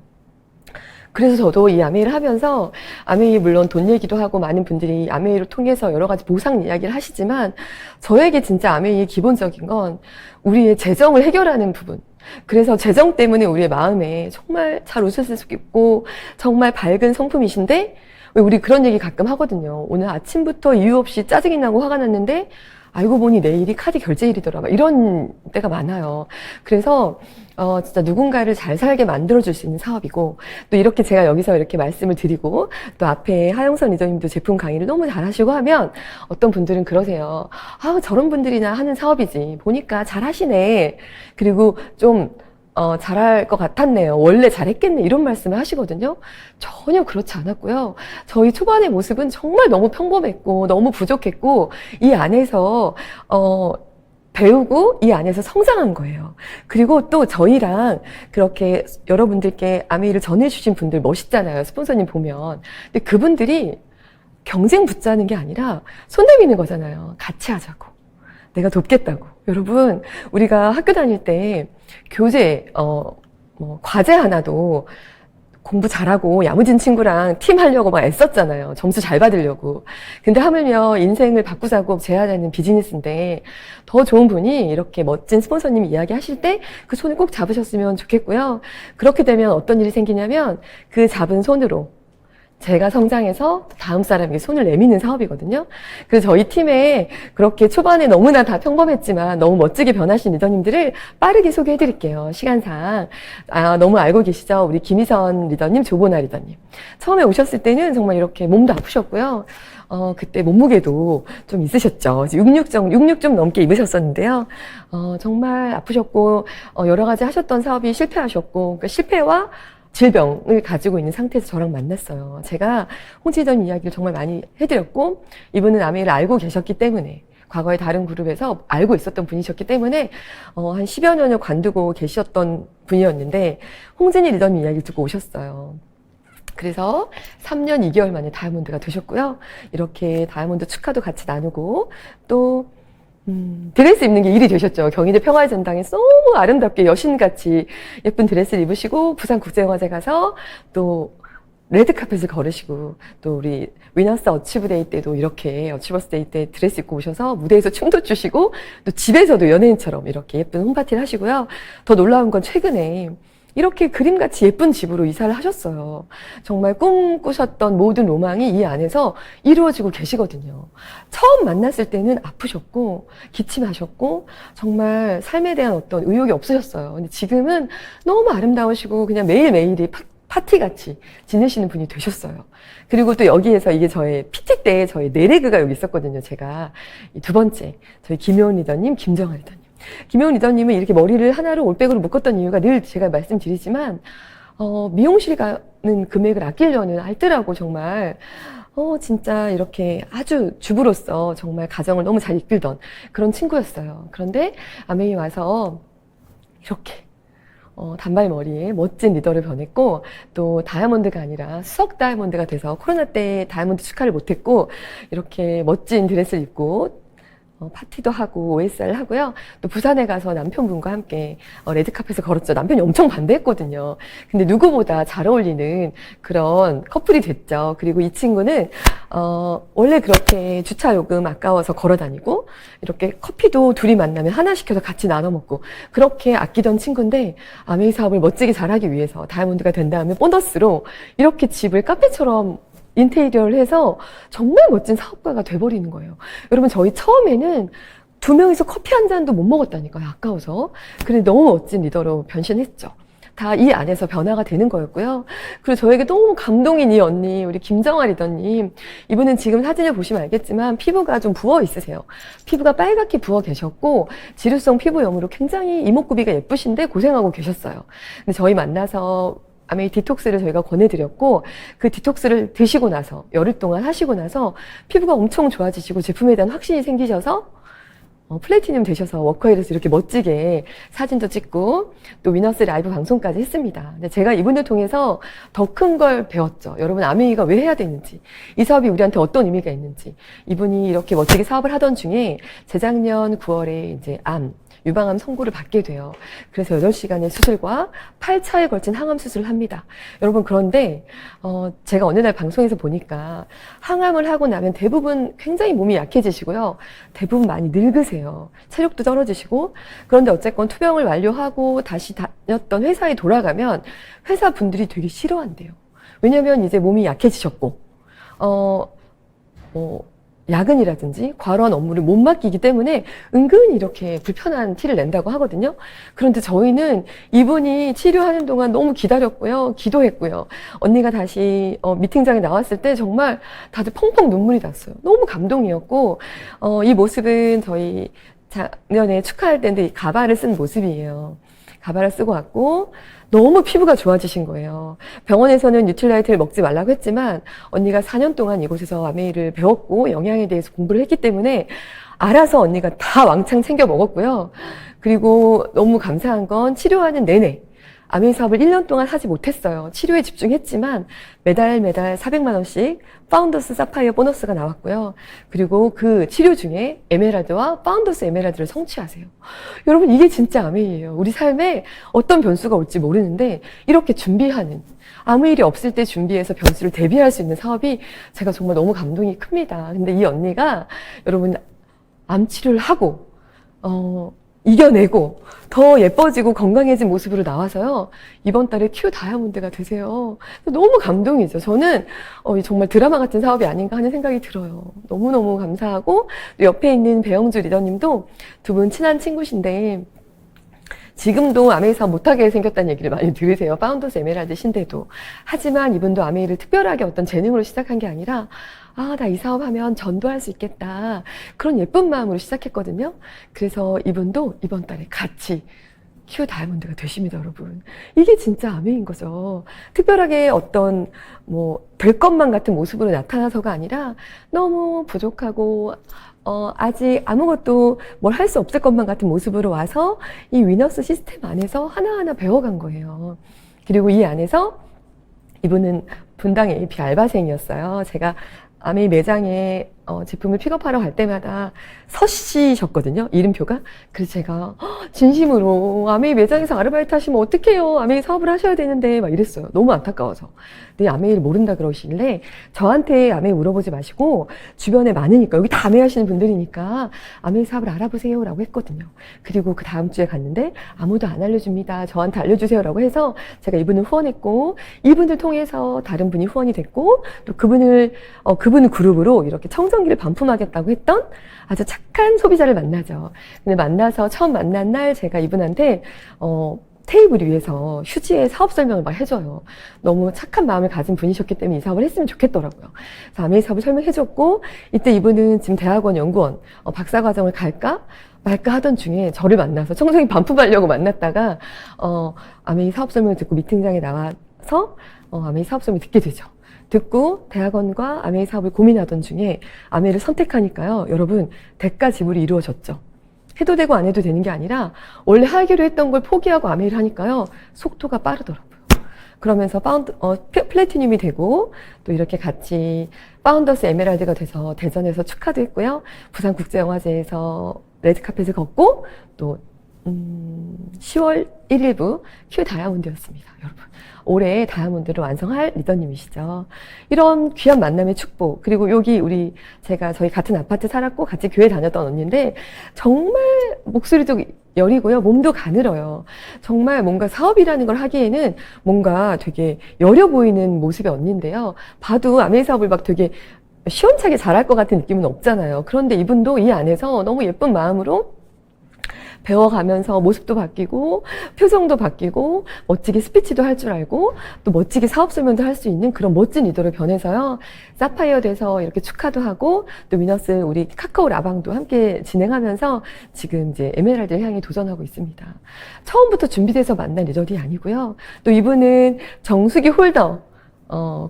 A: 그래서 저도 이 아메이를 하면서 아메이 물론 돈 얘기도 하고 많은 분들이 아메이를 통해서 여러 가지 보상 이야기를 하시지만 저에게 진짜 아메이의 기본적인 건 우리의 재정을 해결하는 부분. 그래서 재정 때문에 우리의 마음에 정말 잘 웃을 수 있고 정말 밝은 성품이신데 왜 우리 그런 얘기 가끔 하거든요. 오늘 아침부터 이유 없이 짜증이 나고 화가 났는데 알고 보니 내일이 카드 결제일이더라. 막 이런 때가 많아요. 그래서 진짜 누군가를 잘 살게 만들어줄 수 있는 사업이고 또 이렇게 제가 여기서 이렇게 말씀을 드리고 또 앞에 하영선 리더님도 제품 강의를 너무 잘하시고 하면 어떤 분들은 그러세요. 저런 분들이나 하는 사업이지. 보니까 잘하시네. 그리고 좀 잘할 것 같았네요. 원래 잘했겠네. 이런 말씀을 하시거든요. 전혀 그렇지 않았고요. 저희 초반의 모습은 정말 너무 평범했고 너무 부족했고 이 안에서 배우고 이 안에서 성장한 거예요. 그리고 또 저희랑 그렇게 여러분들께 아메이를 전해주신 분들 멋있잖아요. 스폰서님 보면. 근데 그분들이 경쟁 붙자는 게 아니라 손 내미는 거잖아요. 같이 하자고. 내가 돕겠다고. 여러분, 우리가 학교 다닐 때 교재, 과제 하나도 공부 잘하고 야무진 친구랑 팀 하려고 막 애썼잖아요. 점수 잘 받으려고. 근데 하물며 인생을 바꾸자고 제안하는 비즈니스인데 더 좋은 분이 이렇게 멋진 스폰서님이 이야기하실 때 그 손을 꼭 잡으셨으면 좋겠고요. 그렇게 되면 어떤 일이 생기냐면 그 잡은 손으로 제가 성장해서 다음 사람에게 손을 내미는 사업이거든요. 그래서 저희 팀에 그렇게 초반에 너무나 다 평범했지만 너무 멋지게 변하신 리더님들을 빠르게 소개해 드릴게요. 시간상. 너무 알고 계시죠? 우리 김희선 리더님, 조보나 리더님. 처음에 오셨을 때는 정말 이렇게 몸도 아프셨고요. 그때 몸무게도 좀 있으셨죠. 66 좀 넘게 입으셨었는데요. 정말 아프셨고, 여러 가지 하셨던 사업이 실패하셨고, 그 실패와 질병을 가지고 있는 상태에서 저랑 만났어요. 제가 홍치전 이야기를 정말 많이 해드렸고 이분은 아메이를 알고 계셨기 때문에 과거에 다른 그룹에서 알고 있었던 분이셨기 때문에 한 10여 년을 관두고 계셨던 분이었는데 홍진희 리더님 이야기를 듣고 오셨어요. 그래서 3년 2개월 만에 다이아몬드가 되셨고요. 이렇게 다이아몬드 축하도 같이 나누고 또 드레스 입는 게 일이 되셨죠. 경희대 평화의 전당에 너무 아름답게 여신같이 예쁜 드레스를 입으시고 부산국제영화제 가서 또 레드카펫을 걸으시고 또 우리 위너스 어치브데이 때도 이렇게 어치버스데이 때 드레스 입고 오셔서 무대에서 춤도 추시고 또 집에서도 연예인처럼 이렇게 예쁜 홈파티를 하시고요. 더 놀라운 건 최근에 이렇게 그림같이 예쁜 집으로 이사를 하셨어요. 정말 꿈꾸셨던 모든 로망이 이 안에서 이루어지고 계시거든요. 처음 만났을 때는 아프셨고 기침하셨고 정말 삶에 대한 어떤 의욕이 없으셨어요. 근데 지금은 너무 아름다우시고 그냥 매일매일이 파티같이 지내시는 분이 되셨어요. 그리고 또 여기에서 이게 저의 PT 때 저의 내레그가 여기 있었거든요. 제가 이 두 번째 저희 김효은 리더님, 김정아 리더님. 김효은 리더님은 이렇게 머리를 하나로 올백으로 묶었던 이유가 늘 제가 말씀드리지만 미용실 가는 금액을 아끼려는 알뜰하고 정말 진짜 이렇게 아주 주부로서 정말 가정을 너무 잘 이끌던 그런 친구였어요. 그런데 아메이 와서 이렇게 단발머리에 멋진 리더를 변했고 또 다이아몬드가 아니라 수석 다이아몬드가 돼서 코로나 때 다이아몬드 축하를 못했고 이렇게 멋진 드레스를 입고 파티도 하고 OSR 하고요. 또 부산에 가서 남편분과 함께 레드카펫을 걸었죠. 남편이 엄청 반대했거든요. 근데 누구보다 잘 어울리는 그런 커플이 됐죠. 그리고 이 친구는 원래 그렇게 주차 요금 아까워서 걸어 다니고 이렇게 커피도 둘이 만나면 하나 시켜서 같이 나눠 먹고 그렇게 아끼던 친구인데 아메이 사업을 멋지게 잘하기 위해서 다이아몬드가 된 다음에 보너스로 이렇게 집을 카페처럼 인테리어를 해서 정말 멋진 사업가가 돼버리는 거예요. 여러분 저희 처음에는 두 명이서 커피 한 잔도 못 먹었다니까요. 아까워서. 그런데 너무 멋진 리더로 변신했죠. 다 이 안에서 변화가 되는 거였고요. 그리고 저에게 너무 감동인 이 언니, 우리 김정아 리더님. 이분은 지금 사진을 보시면 알겠지만 피부가 좀 부어 있으세요. 피부가 빨갛게 부어 계셨고 지루성 피부염으로 굉장히 이목구비가 예쁘신데 고생하고 계셨어요. 근데 저희 만나서 아메이 디톡스를 저희가 권해드렸고 그 디톡스를 드시고 나서 열흘 동안 하시고 나서 피부가 엄청 좋아지시고 제품에 대한 확신이 생기셔서 플래티늄 되셔서 워커힐에서 이렇게 멋지게 사진도 찍고 또 위너스 라이브 방송까지 했습니다. 근데 제가 이분들 통해서 더 큰 걸 배웠죠. 여러분 아메이가 왜 해야 되는지, 이 사업이 우리한테 어떤 의미가 있는지. 이분이 이렇게 멋지게 사업을 하던 중에 재작년 9월에 이제 유방암 선고를 받게 돼요. 그래서 8시간의 수술과 8차에 걸친 항암 수술을 합니다. 여러분 그런데 제가 어느 날 방송에서 보니까 항암을 하고 나면 대부분 굉장히 몸이 약해지시고요. 대부분 많이 늙으세요. 체력도 떨어지시고. 그런데 어쨌건 투병을 완료하고 다시 다녔던 회사에 돌아가면 회사 분들이 되게 싫어한대요. 왜냐면 이제 몸이 약해지셨고 야근이라든지 과로한 업무를 못 맡기기 때문에 은근히 이렇게 불편한 티를 낸다고 하거든요. 그런데 저희는 이분이 치료하는 동안 너무 기다렸고요. 기도했고요. 언니가 다시 미팅장에 나왔을 때 정말 다들 펑펑 눈물이 났어요. 너무 감동이었고 이 모습은 저희 작년에 축하할 때인데 이 가발을 쓴 모습이에요. 가발을 쓰고 왔고 너무 피부가 좋아지신 거예요. 병원에서는 뉴트라이트를 먹지 말라고 했지만 언니가 4년 동안 이곳에서 아메이를 배웠고 영양에 대해서 공부를 했기 때문에 알아서 언니가 다 왕창 챙겨 먹었고요. 그리고 너무 감사한 건 치료하는 내내 아메이 사업을 1년 동안 하지 못했어요. 치료에 집중했지만 매달 400만 원씩 파운더스 사파이어 보너스가 나왔고요. 그리고 그 치료 중에 에메랄드와 파운더스 에메랄드를 성취하세요. 여러분 이게 진짜 아메이예요. 우리 삶에 어떤 변수가 올지 모르는데 이렇게 준비하는, 아무 일이 없을 때 준비해서 변수를 대비할 수 있는 사업이 제가 정말 너무 감동이 큽니다. 근데 이 언니가 여러분 암 치료를 하고 이겨내고 더 예뻐지고 건강해진 모습으로 나와서요. 이번 달에 큐 다이아몬드가 되세요. 너무 감동이죠. 저는 정말 드라마 같은 사업이 아닌가 하는 생각이 들어요. 너무너무 감사하고 또 옆에 있는 배영주 리더님도 두 분 친한 친구신데 지금도 아메이 사업 못하게 생겼다는 얘기를 많이 들으세요. 파운더스 에메랄드신데도. 하지만 이분도 아메이를 특별하게 어떤 재능으로 시작한 게 아니라 나 이 사업하면 전도할 수 있겠다. 그런 예쁜 마음으로 시작했거든요. 그래서 이분도 이번 달에 같이 큐 다이아몬드가 되십니다, 여러분. 이게 진짜 아메이인 거죠. 특별하게 어떤 될 것만 같은 모습으로 나타나서가 아니라 너무 부족하고 아직 아무것도 뭘 할 수 없을 것만 같은 모습으로 와서 이 위너스 시스템 안에서 하나하나 배워간 거예요. 그리고 이 안에서 이분은 분당 AP 알바생이었어요. 제가 아메이 매장에 제품을 픽업하러 갈 때마다 서시셨거든요. 이름표가. 그래서 제가 진심으로 아메이 매장에서 아르바이트 하시면 어떡해요. 아메이 사업을 하셔야 되는데 막 이랬어요. 너무 안타까워서. 근데 아메이를 모른다 그러시길래 저한테 아메이 물어보지 마시고 주변에 많으니까 여기 다 아메이 하시는 분들이니까 아메이 사업을 알아보세요 라고 했거든요. 그리고 그 다음 주에 갔는데 아무도 안 알려줍니다. 저한테 알려주세요 라고 해서 제가 이분을 후원했고 이분을 통해서 다른 분이 후원이 됐고 또 그분을 그룹으로 이렇게 청정기를 반품하겠다고 했던 아주 착한 소비자를 만나죠. 근데 만나서 처음 만난 날 제가 이분한테 테이블 위에서 휴지의 사업 설명을 막 해줘요. 너무 착한 마음을 가진 분이셨기 때문에 이 사업을 했으면 좋겠더라고요. 그래서 아메이 사업을 설명해줬고 이때 이분은 지금 대학원 연구원 박사과정을 갈까 말까 하던 중에 저를 만나서 청소기 반품하려고 만났다가 아메이 사업 설명을 듣고 미팅장에 나와서 아메이 사업 설명을 듣게 되죠. 듣고 대학원과 아메이 사업을 고민하던 중에 아메이를 선택하니까요. 여러분 대가 지불이 이루어졌죠. 해도 되고 안 해도 되는 게 아니라 원래 하기로 했던 걸 포기하고 아메이를 하니까요. 속도가 빠르더라고요. 그러면서 플래티늄이 되고 또 이렇게 같이 파운더스 에메랄드가 돼서 대전에서 축하도 했고요. 부산국제영화제에서 레드카펫을 걷고 또 10월 1일부 큐 다이아몬드였습니다. 여러분 올해 다이아몬드를 완성할 리더님이시죠. 이런 귀한 만남의 축복 그리고 여기 저희 같은 아파트 살았고 같이 교회 다녔던 언니인데 정말 목소리도 여리고요. 몸도 가늘어요. 정말 뭔가 사업이라는 걸 하기에는 뭔가 되게 여려 보이는 모습의 언니인데요. 봐도 아메이 사업을 막 되게 시원찮게 잘할 것 같은 느낌은 없잖아요. 그런데 이분도 이 안에서 너무 예쁜 마음으로 배워가면서 모습도 바뀌고 표정도 바뀌고 멋지게 스피치도 할 줄 알고 또 멋지게 사업 설명도 할 수 있는 그런 멋진 리더로 변해서요. 사파이어 돼서 이렇게 축하도 하고 또 위너스 우리 카카오 라방도 함께 진행하면서 지금 이제 에메랄드 향에 도전하고 있습니다. 처음부터 준비돼서 만난 리더이 아니고요. 또 이분은 정수기 홀더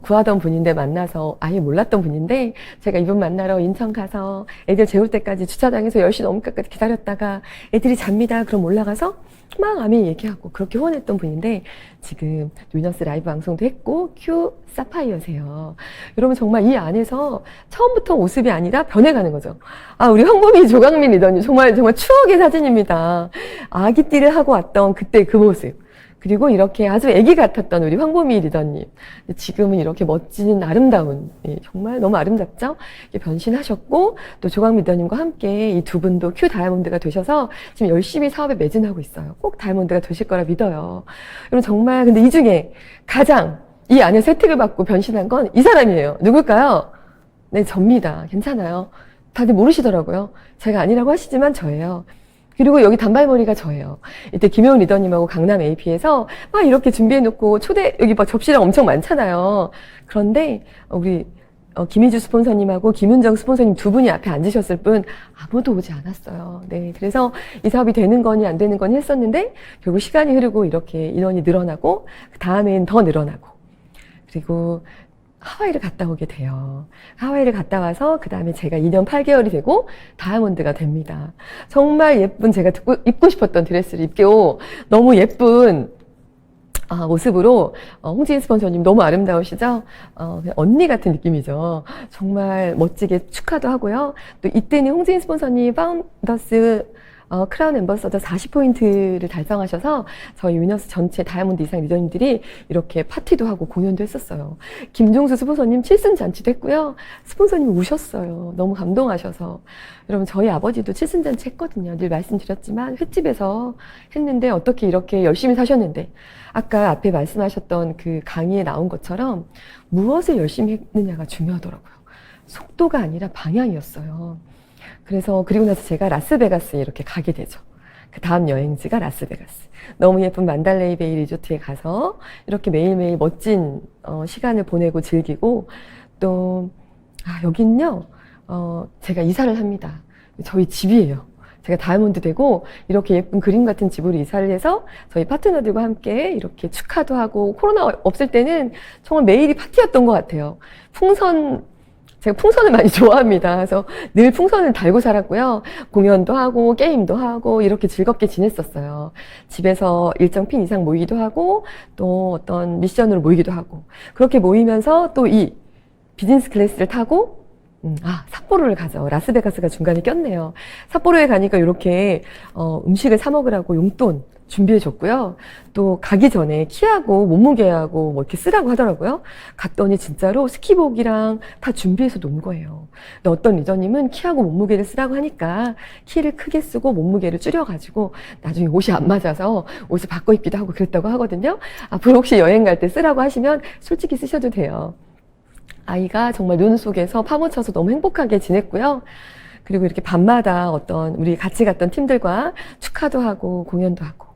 A: 구하던 분인데 만나서 아예 몰랐던 분인데 제가 이분 만나러 인천 가서 애들 재울 때까지 주차장에서 10시 넘게까지 기다렸다가 애들이 잡니다. 그럼 올라가서 막 아메이 얘기하고 그렇게 후원했던 분인데 지금 위너스 라이브 방송도 했고 큐 사파이어세요. 여러분 정말 이 안에서 처음부터 모습이 아니라 변해가는 거죠. 우리 황보미 조강민 리더님 정말 추억의 사진입니다. 아기띠를 하고 왔던 그때 그 모습. 그리고 이렇게 아주 애기 같았던 우리 황보미 리더님. 지금은 이렇게 멋진 아름다운, 정말 너무 아름답죠? 변신하셨고, 또 조광민 리더님과 함께 이 두 분도 큐 다이아몬드가 되셔서 지금 열심히 사업에 매진하고 있어요. 꼭 다이아몬드가 되실 거라 믿어요. 여러분 정말, 근데 이 중에 가장 이 안에 혜택을 받고 변신한 건 이 사람이에요. 누굴까요? 네, 접니다. 괜찮아요. 다들 모르시더라고요. 제가 아니라고 하시지만 저예요. 그리고 여기 단발머리가 저예요. 이때 김효은 리더님하고 강남 AP에서 막 이렇게 준비해놓고 여기 막 접시랑 엄청 많잖아요. 그런데 우리 김희주 스폰서님하고 김윤정 스폰서님 두 분이 앞에 앉으셨을 뿐 아무도 오지 않았어요. 네, 그래서 이 사업이 되는 거니 안 되는 거니 했었는데 결국 시간이 흐르고 이렇게 인원이 늘어나고 그 다음엔 더 늘어나고 그리고 하와이를 갔다 오게 돼요. 하와이를 갔다 와서 그 다음에 제가 2년 8개월이 되고 다이아몬드가 됩니다. 정말 예쁜 제가 입고 싶었던 드레스를 입고 너무 예쁜 모습으로 홍지인 스폰서님 너무 아름다우시죠? 언니 같은 느낌이죠. 정말 멋지게 축하도 하고요. 또 이때는 홍지인 스폰서님 파운더스 크라운 앰버서더 40포인트를 달성하셔서 저희 위너스 전체 다이아몬드 이상 리더님들이 이렇게 파티도 하고 공연도 했었어요. 김종수 스폰서님 7승 잔치도 했고요. 스폰서님 우셨어요. 너무 감동하셔서. 여러분 저희 아버지도 7승 잔치 했거든요. 늘 말씀드렸지만 횟집에서 했는데 어떻게 이렇게 열심히 사셨는데 아까 앞에 말씀하셨던 그 강의에 나온 것처럼 무엇을 열심히 했느냐가 중요하더라고요. 속도가 아니라 방향이었어요. 그래서 그리고 나서 제가 라스베가스에 이렇게 가게 되죠. 그 다음 여행지가 라스베가스. 너무 예쁜 만달레이 베이 리조트에 가서 이렇게 매일매일 멋진 시간을 보내고 즐기고 또 여긴요 제가 이사를 합니다. 저희 집이에요. 제가 다이아몬드 되고 이렇게 예쁜 그림 같은 집으로 이사를 해서 저희 파트너들과 함께 이렇게 축하도 하고 코로나 없을 때는 정말 매일이 파티였던 것 같아요. 제가 풍선을 많이 좋아합니다. 그래서 늘 풍선을 달고 살았고요. 공연도 하고 게임도 하고 이렇게 즐겁게 지냈었어요. 집에서 일정 핀 이상 모이기도 하고 또 어떤 미션으로 모이기도 하고 그렇게 모이면서 또 이 비즈니스 클래스를 타고 삿포로를 가죠. 라스베가스가 중간에 꼈네요. 삿포로에 가니까 이렇게 음식을 사 먹으라고 용돈 준비해 줬고요. 또 가기 전에 키하고 몸무게하고 뭐 이렇게 쓰라고 하더라고요. 갔더니 진짜로 스키복이랑 다 준비해서 놓은 거예요. 근데 어떤 리더님은 키하고 몸무게를 쓰라고 하니까 키를 크게 쓰고 몸무게를 줄여가지고 나중에 옷이 안 맞아서 옷을 바꿔 입기도 하고 그랬다고 하거든요. 앞으로 혹시 여행 갈 때 쓰라고 하시면 솔직히 쓰셔도 돼요. 아이가 정말 눈 속에서 파묻혀서 너무 행복하게 지냈고요. 그리고 이렇게 밤마다 어떤 우리 같이 갔던 팀들과 축하도 하고 공연도 하고.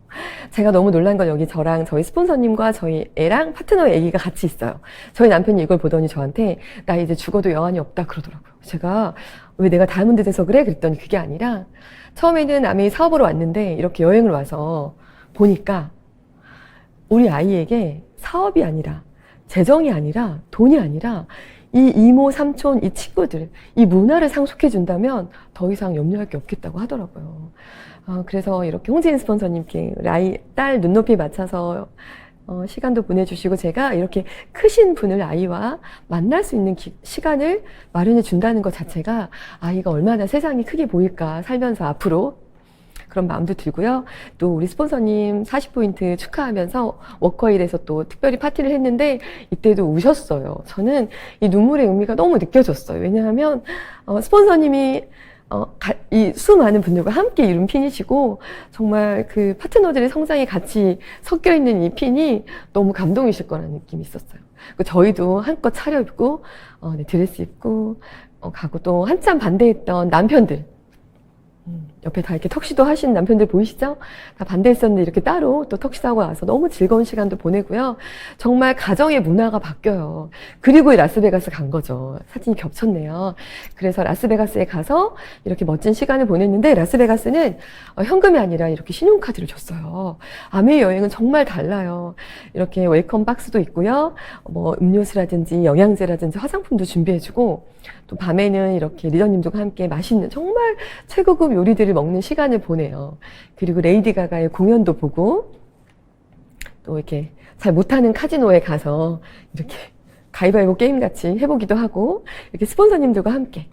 A: 제가 너무 놀란 건 여기 저랑 저희 스폰서님과 저희 애랑 파트너 애기가 같이 있어요. 저희 남편이 이걸 보더니 저한테 나 이제 죽어도 여한이 없다 그러더라고요. 제가 왜 내가 다이아몬드 돼서 그래? 그랬더니 그게 아니라 처음에는 아메이 사업으로 왔는데 이렇게 여행을 와서 보니까 우리 아이에게 사업이 아니라 재정이 아니라 돈이 아니라 이 이모, 삼촌, 이 친구들, 이 문화를 상속해 준다면 더 이상 염려할 게 없겠다고 하더라고요. 그래서 이렇게 홍지인 스폰서님께 딸 눈높이 맞춰서 시간도 보내주시고 제가 이렇게 크신 분을 아이와 만날 수 있는 시간을 마련해 준다는 것 자체가 아이가 얼마나 세상이 크게 보일까 살면서 앞으로 그런 마음도 들고요. 또 우리 스폰서님 40포인트 축하하면서 워커힐에서 또 특별히 파티를 했는데 이때도 우셨어요. 저는 이 눈물의 의미가 너무 느껴졌어요. 왜냐하면 스폰서님이 이 수많은 분들과 함께 이룬 핀이시고 정말 그 파트너들의 성장이 같이 섞여 있는 이 핀이 너무 감동이실 거라는 느낌이 있었어요. 저희도 한껏 차려입고 드레스 입고 가고 또 한참 반대했던 남편들 옆에 다 이렇게 턱시도 하신 남편들 보이시죠? 다 반대했었는데 이렇게 따로 또 턱시도 하고 와서 너무 즐거운 시간도 보내고요. 정말 가정의 문화가 바뀌어요. 그리고 라스베가스 간 거죠. 사진이 겹쳤네요. 그래서 라스베가스에 가서 이렇게 멋진 시간을 보냈는데 라스베가스는 현금이 아니라 이렇게 신용카드를 줬어요. 아메이 여행은 정말 달라요. 이렇게 웰컴 박스도 있고요. 뭐 음료수라든지 영양제라든지 화장품도 준비해주고 또 밤에는 이렇게 리더님들과 함께 맛있는 정말 최고급 요리들을 먹는 시간을 보내요. 그리고 레이디 가가의 공연도 보고 또 이렇게 잘 못하는 카지노에 가서 이렇게 가위바위보 게임 같이 해보기도 하고 이렇게 스폰서님들과 함께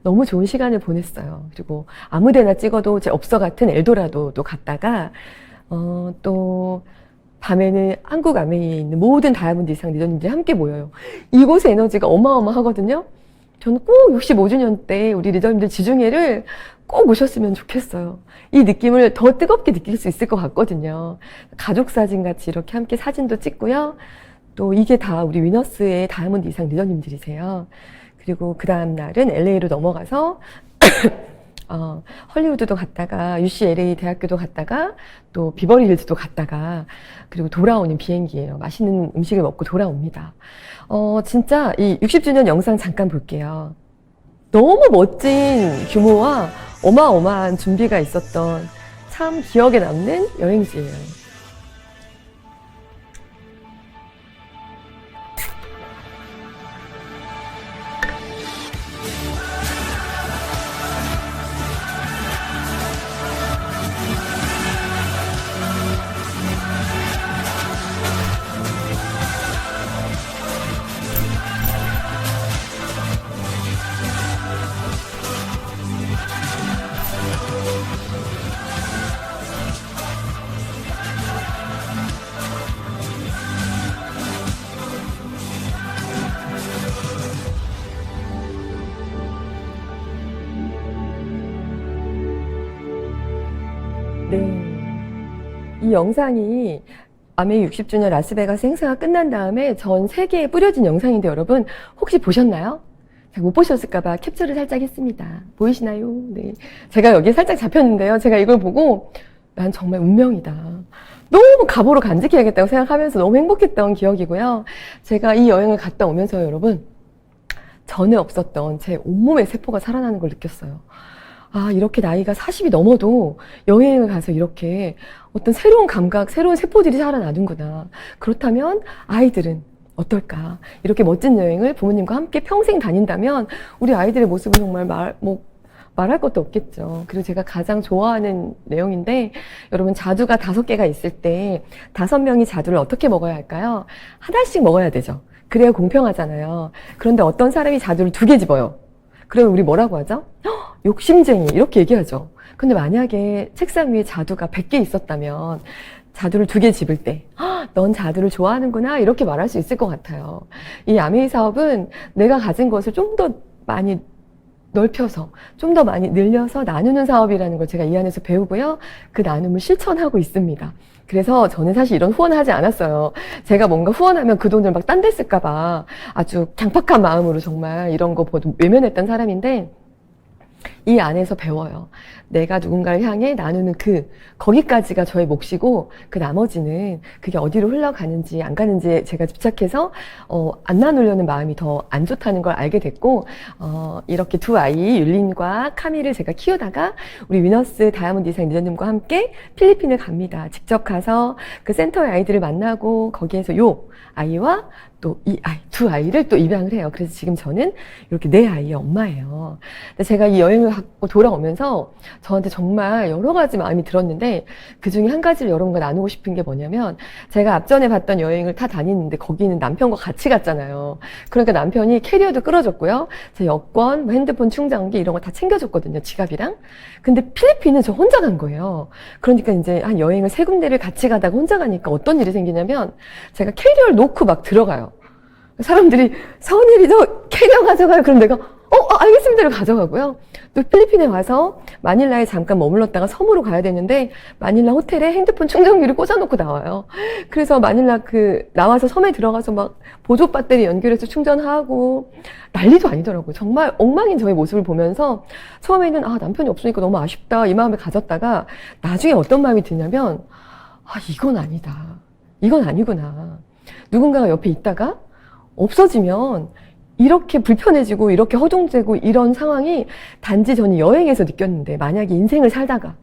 A: 너무 좋은 시간을 보냈어요. 그리고 아무데나 찍어도 제 업소 같은 엘도라도도 갔다가 또 밤에는 한국 아메이에 있는 모든 다이아몬드 이상 리더님들이 함께 모여요. 이곳의 에너지가 어마어마하거든요. 저는 꼭 65주년 때 우리 리더님들 지중해를 꼭 오셨으면 좋겠어요. 이 느낌을 더 뜨겁게 느낄 수 있을 것 같거든요. 가족 사진 같이 이렇게 함께 사진도 찍고요. 또 이게 다 우리 위너스의 다이아몬드 이상 리더님들이세요. 그리고 그 다음 날은 LA로 넘어가서 헐리우드도 갔다가 UCLA 대학교도 갔다가 또 비버리 힐즈도 갔다가 그리고 돌아오는 비행기예요. 맛있는 음식을 먹고 돌아옵니다. 진짜 이 60주년 영상 잠깐 볼게요. 너무 멋진 규모와 어마어마한 준비가 있었던 참 기억에 남는 여행지예요. 네. 이 영상이 아메이 60주년 라스베가스 행사가 끝난 다음에 전 세계에 뿌려진 영상인데 여러분 혹시 보셨나요? 제가 못 보셨을까봐 캡처를 살짝 했습니다. 보이시나요? 네. 제가 여기에 살짝 잡혔는데요. 제가 이걸 보고 난 정말 운명이다. 너무 갑오로 간직해야겠다고 생각하면서 너무 행복했던 기억이고요. 제가 이 여행을 갔다 오면서 여러분 전에 없었던 제 온몸의 세포가 살아나는 걸 느꼈어요. 아, 이렇게 나이가 40이 넘어도 여행을 가서 이렇게 어떤 새로운 감각, 새로운 세포들이 살아나는구나. 그렇다면 아이들은 어떨까? 이렇게 멋진 여행을 부모님과 함께 평생 다닌다면 우리 아이들의 모습은 정말 말할 것도 없겠죠. 그리고 제가 가장 좋아하는 내용인데 여러분 자두가 5개가 있을 때 5명이 자두를 어떻게 먹어야 할까요? 하나씩 먹어야 되죠. 그래야 공평하잖아요. 그런데 어떤 사람이 자두를 2개 집어요. 그러면 우리 뭐라고 하죠? 욕심쟁이 이렇게 얘기하죠. 근데 만약에 책상 위에 자두가 100개 있었다면 자두를 2개 집을 때, 넌 자두를 좋아하는구나 이렇게 말할 수 있을 것 같아요. 이 아메이 사업은 내가 가진 것을 좀 더 많이 넓혀서 좀 더 많이 늘려서 나누는 사업이라는 걸 제가 이 안에서 배우고요. 그 나눔을 실천하고 있습니다. 그래서 저는 사실 이런 후원을 하지 않았어요. 제가 뭔가 후원하면 그 돈을 막 딴 데 쓸까봐 아주 강팍한 마음으로 정말 이런 거 외면했던 사람인데 이 안에서 배워요. 내가 누군가를 향해 나누는 거기까지가 저의 몫이고 그 나머지는 그게 어디로 흘러가는지 안 가는지 제가 집착해서 안 나누려는 마음이 더 안 좋다는 걸 알게 됐고 이렇게 2 아이 율린과 카미를 제가 키우다가 우리 위너스 다이아몬드 이상 리더님과 함께 필리핀을 갑니다. 직접 가서 그 센터의 아이들을 만나고 거기에서 요 아이와 또 이 아이, 2 아이를 또 입양을 해요. 그래서 지금 저는 이렇게 4 아이의 엄마예요. 근데 제가 이 여행을 하고 돌아오면서 저한테 정말 여러 가지 마음이 들었는데 그 중에 한 가지를 여러분과 나누고 싶은 게 뭐냐면 제가 앞전에 봤던 여행을 다 다니는데 거기는 남편과 같이 갔잖아요. 그러니까 남편이 캐리어도 끌어줬고요. 제 여권, 뭐 핸드폰 충전기 이런 거 다 챙겨줬거든요. 지갑이랑. 근데 필리핀은 저 혼자 간 거예요. 그러니까 이제 한 여행을 3군데를 같이 가다가 혼자 가니까 어떤 일이 생기냐면 제가 캐리어를 놓고 막 들어가요. 사람들이 서은일이도 캐리어 가져가요. 그럼 내가 알겠습니다를 가져가고요. 또 필리핀에 와서 마닐라에 잠깐 머물렀다가 섬으로 가야 되는데 마닐라 호텔에 핸드폰 충전기를 꽂아놓고 나와요. 그래서 마닐라 나와서 섬에 들어가서 막 보조 배터리 연결해서 충전하고 난리도 아니더라고요. 정말 엉망인 저의 모습을 보면서 처음에는 남편이 없으니까 너무 아쉽다 이 마음을 가졌다가 나중에 어떤 마음이 드냐면 이건 아니다. 이건 아니구나. 누군가가 옆에 있다가 없어지면 이렇게 불편해지고 이렇게 허둥대고 이런 상황이 단지 저는 여행에서 느꼈는데 만약에 인생을 살다가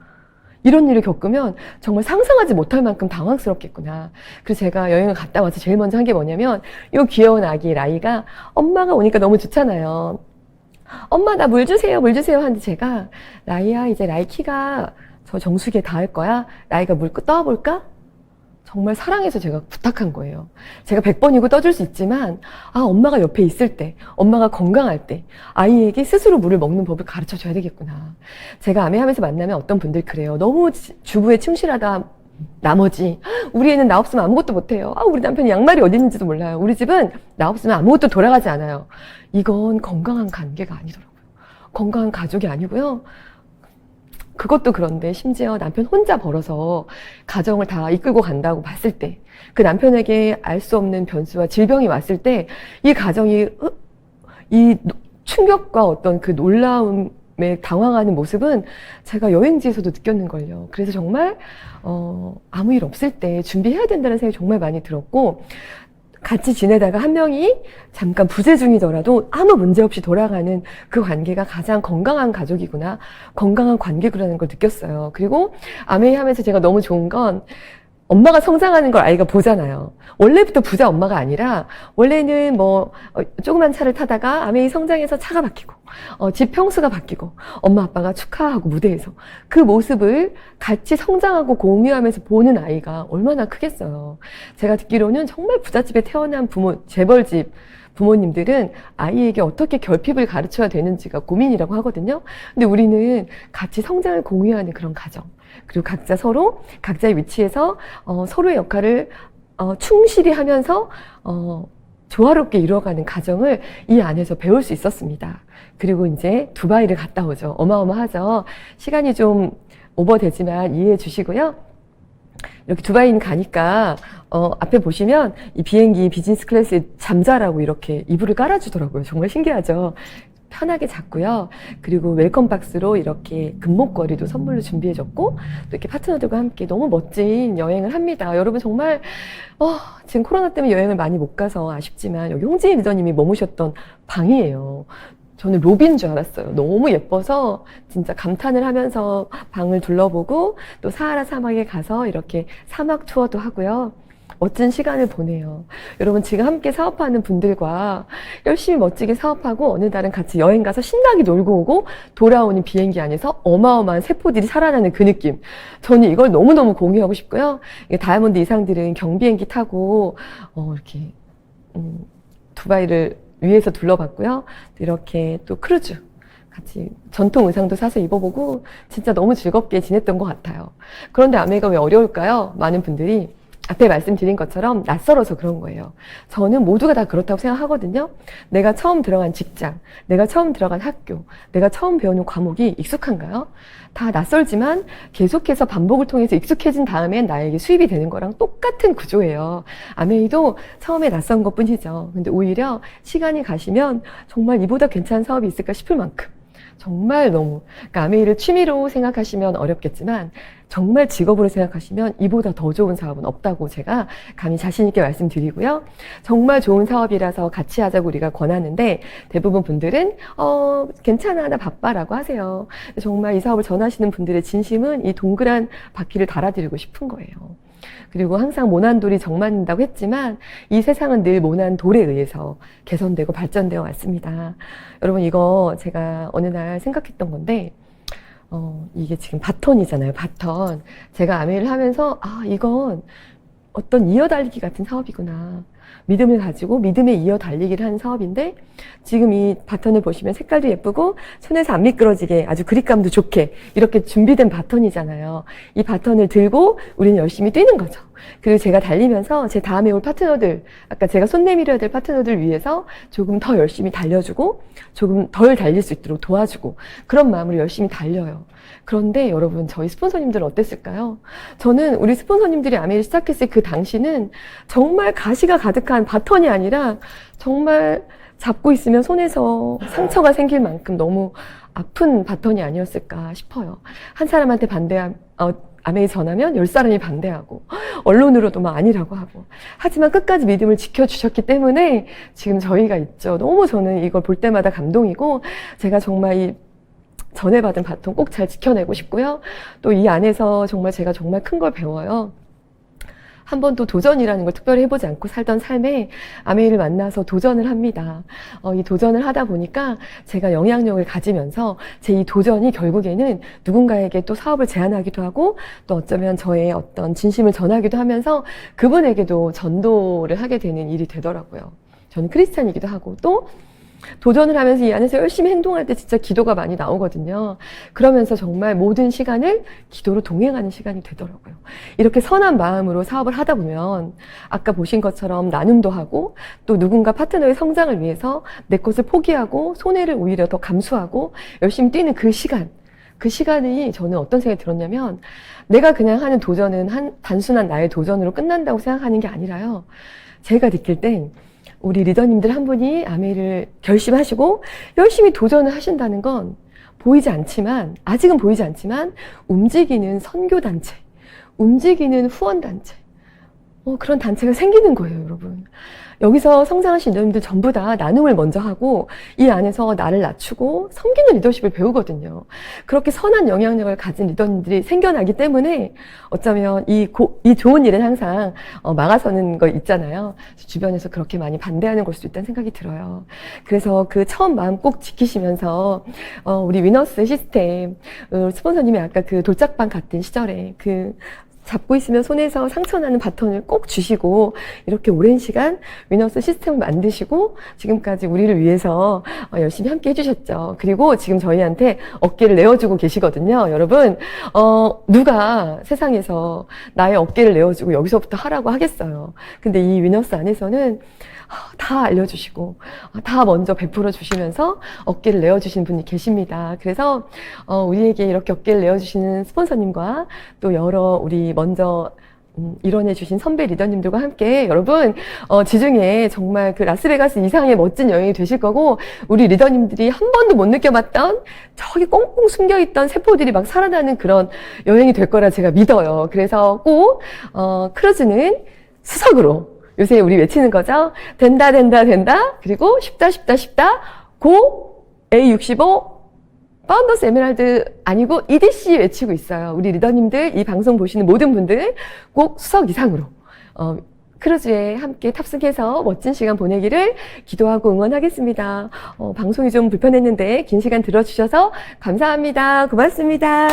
A: 이런 일을 겪으면 정말 상상하지 못할 만큼 당황스럽겠구나. 그래서 제가 여행을 갔다 와서 제일 먼저 한 게 뭐냐면 이 귀여운 아기 라이가 엄마가 오니까 너무 좋잖아요. 엄마 나 물 주세요 물 주세요 하는데 제가 라이야 이제 라이 키가 저 정수기에 닿을 거야. 라이가 물 떠볼까? 정말 사랑해서 제가 부탁한 거예요. 제가 100번이고 떠줄 수 있지만 엄마가 옆에 있을 때, 엄마가 건강할 때 아이에게 스스로 물을 먹는 법을 가르쳐줘야 되겠구나. 제가 아메하면서 만나면 어떤 분들 그래요. 너무 주부에 충실하다 나머지 우리 애는 나 없으면 아무것도 못해요. 우리 남편이 양말이 어디 있는지도 몰라요. 우리 집은 나 없으면 아무것도 돌아가지 않아요. 이건 건강한 관계가 아니더라고요. 건강한 가족이 아니고요. 그것도 그런데 심지어 남편 혼자 벌어서 가정을 다 이끌고 간다고 봤을 때 그 남편에게 알 수 없는 변수와 질병이 왔을 때 이 가정이 이 충격과 어떤 그 놀라움에 당황하는 모습은 제가 여행지에서도 느꼈는걸요. 그래서 정말 아무 일 없을 때 준비해야 된다는 생각이 정말 많이 들었고 같이 지내다가 한 명이 잠깐 부재 중이더라도 아무 문제 없이 돌아가는 그 관계가 가장 건강한 가족이구나, 건강한 관계구나라는 걸 느꼈어요. 그리고 아메이 하면서 제가 너무 좋은 건 엄마가 성장하는 걸 아이가 보잖아요. 원래부터 부자 엄마가 아니라 원래는 조그만 차를 타다가 아메이 성장해서 차가 바뀌고 집 평수가 바뀌고 엄마 아빠가 축하하고 무대에서 그 모습을 같이 성장하고 공유하면서 보는 아이가 얼마나 크겠어요. 제가 듣기로는 정말 부잣집에 태어난 재벌집 부모님들은 아이에게 어떻게 결핍을 가르쳐야 되는지가 고민이라고 하거든요. 근데 우리는 같이 성장을 공유하는 그런 가정, 그리고 각자 서로 각자의 위치에서 서로의 역할을 충실히 하면서 조화롭게 이루어가는 가정을 이 안에서 배울 수 있었습니다. 그리고 이제 두바이를 갔다 오죠. 어마어마하죠. 시간이 좀 오버되지만 이해해 주시고요. 이렇게 두바이는 가니까 앞에 보시면 이 비행기 비즈니스 클래스에 잠자라고 이렇게 이불을 깔아주더라고요. 정말 신기하죠. 편하게 잤고요. 그리고 웰컴 박스로 이렇게 금목걸이도 선물로 준비해줬고 또 이렇게 파트너들과 함께 너무 멋진 여행을 합니다. 여러분 정말 지금 코로나 때문에 여행을 많이 못 가서 아쉽지만 여기 홍진희 리더님이 머무셨던 방이에요. 저는 로비인 줄 알았어요. 너무 예뻐서 진짜 감탄을 하면서 방을 둘러보고 또 사하라 사막에 가서 이렇게 사막 투어도 하고요. 멋진 시간을 보내요. 여러분 지금 함께 사업하는 분들과 열심히 멋지게 사업하고 어느 날은 같이 여행 가서 신나게 놀고 오고 돌아오는 비행기 안에서 어마어마한 세포들이 살아나는 그 느낌. 저는 이걸 너무너무 공유하고 싶고요. 다이아몬드 이상들은 경비행기 타고 이렇게 두바이를 위에서 둘러봤고요. 이렇게 또 크루즈 같이 전통 의상도 사서 입어보고 진짜 너무 즐겁게 지냈던 것 같아요. 그런데 아메이가 왜 어려울까요? 많은 분들이 앞에 말씀드린 것처럼 낯설어서 그런 거예요. 저는 모두가 다 그렇다고 생각하거든요. 내가 처음 들어간 직장, 내가 처음 들어간 학교, 내가 처음 배우는 과목이 익숙한가요? 다 낯설지만 계속해서 반복을 통해서 익숙해진 다음엔 나에게 수입이 되는 거랑 똑같은 구조예요. 아메이도 처음에 낯선 것 뿐이죠. 근데 오히려 시간이 가시면 정말 이보다 괜찮은 사업이 있을까 싶을 만큼 정말 너무, 그러니까 아메이를 취미로 생각하시면 어렵겠지만 정말 직업으로 생각하시면 이보다 더 좋은 사업은 없다고 제가 감히 자신 있게 말씀드리고요. 정말 좋은 사업이라서 같이 하자고 우리가 권하는데 대부분 분들은 괜찮아, 나 바빠라고 하세요. 정말 이 사업을 전하시는 분들의 진심은 이 동그란 바퀴를 달아드리고 싶은 거예요. 그리고 항상 모난돌이 정맞는다고 했지만 이 세상은 늘 모난돌에 의해서 개선되고 발전되어 왔습니다. 여러분 이거 제가 어느 날 생각했던 건데 이게 지금 바톤이잖아요. 바톤. 제가 아메이를 하면서 이건 어떤 이어달리기 같은 사업이구나. 믿음을 가지고 믿음에 이어 달리기를 하는 사업인데 지금 이 바톤을 보시면 색깔도 예쁘고 손에서 안 미끄러지게 아주 그립감도 좋게 이렇게 준비된 바톤이잖아요. 이 바톤을 들고 우리는 열심히 뛰는 거죠. 그리고 제가 달리면서 제 다음에 올 파트너들, 아까 제가 손 내밀어야 될 파트너들 위해서 조금 더 열심히 달려주고 조금 덜 달릴 수 있도록 도와주고 그런 마음으로 열심히 달려요. 그런데 여러분 저희 스폰서님들은 어땠을까요? 저는 우리 스폰서님들이 아메이를 시작했을 그 당시는 정말 가시가 가득한 바톤이 아니라 정말 잡고 있으면 손에서 상처가 생길 만큼 너무 아픈 바톤이 아니었을까 싶어요. 한 사람한테 아메이 전하면 10사람이 반대하고 언론으로도 막 아니라고 하고 하지만 끝까지 믿음을 지켜주셨기 때문에 지금 저희가 있죠. 너무 저는 이걸 볼 때마다 감동이고 제가 정말 이 전에 받은 바톤 꼭 잘 지켜내고 싶고요. 또 이 안에서 정말 제가 정말 큰 걸 배워요. 한 번도 도전이라는 걸 특별히 해보지 않고 살던 삶에 아메이를 만나서 도전을 합니다. 이 도전을 하다 보니까 제가 영향력을 가지면서 제 이 도전이 결국에는 누군가에게 또 사업을 제안하기도 하고 또 어쩌면 저의 어떤 진심을 전하기도 하면서 그분에게도 전도를 하게 되는 일이 되더라고요. 저는 크리스찬이기도 하고 또 도전을 하면서 이 안에서 열심히 행동할 때 진짜 기도가 많이 나오거든요. 그러면서 정말 모든 시간을 기도로 동행하는 시간이 되더라고요. 이렇게 선한 마음으로 사업을 하다 보면 아까 보신 것처럼 나눔도 하고 또 누군가 파트너의 성장을 위해서 내 것을 포기하고 손해를 오히려 더 감수하고 열심히 뛰는 그 시간이 저는 어떤 생각이 들었냐면 내가 그냥 하는 도전은 단순한 나의 도전으로 끝난다고 생각하는 게 아니라요. 제가 느낄 땐 우리 리더님들 한 분이 아메이를 결심하시고 열심히 도전을 하신다는 건 아직은 보이지 않지만 움직이는 선교단체, 움직이는 후원단체, 그런 단체가 생기는 거예요, 여러분. 여기서 성장하신 리더님들 전부 다 나눔을 먼저 하고 이 안에서 나를 낮추고 섬기는 리더십을 배우거든요. 그렇게 선한 영향력을 가진 리더님들이 생겨나기 때문에 어쩌면 이 좋은 일은 항상 막아서는 거 있잖아요. 주변에서 그렇게 많이 반대하는 걸 수도 있다는 생각이 들어요. 그래서 그 처음 마음 꼭 지키시면서 우리 위너스 시스템 스폰서님이 아까 그 돌짝방 같은 시절에 잡고 있으면 손에서 상처나는 바톤을 꼭 주시고 이렇게 오랜 시간 위너스 시스템을 만드시고 지금까지 우리를 위해서 열심히 함께 해주셨죠. 그리고 지금 저희한테 어깨를 내어주고 계시거든요. 여러분 누가 세상에서 나의 어깨를 내어주고 여기서부터 하라고 하겠어요. 근데 이 위너스 안에서는 다 알려주시고 다 먼저 베풀어 주시면서 어깨를 내어주시는 분이 계십니다. 그래서 우리에게 이렇게 어깨를 내어주시는 스폰서님과 또 여러 우리 먼저 이뤄내 주신 선배 리더님들과 함께 여러분 지중해 정말 그 라스베가스 이상의 멋진 여행이 되실 거고 우리 리더님들이 한 번도 못 느껴봤던 저기 꽁꽁 숨겨있던 세포들이 막 살아나는 그런 여행이 될 거라 제가 믿어요. 그래서 꼭 크루즈는 수석으로 요새 우리 외치는 거죠. 된다. 그리고 쉽다. 고 A65 파운더스 에메랄드 아니고 EDC 외치고 있어요. 우리 리더님들, 이 방송 보시는 모든 분들 꼭 수석 이상으로 크루즈에 함께 탑승해서 멋진 시간 보내기를 기도하고 응원하겠습니다. 방송이 좀 불편했는데 긴 시간 들어주셔서 감사합니다. 고맙습니다.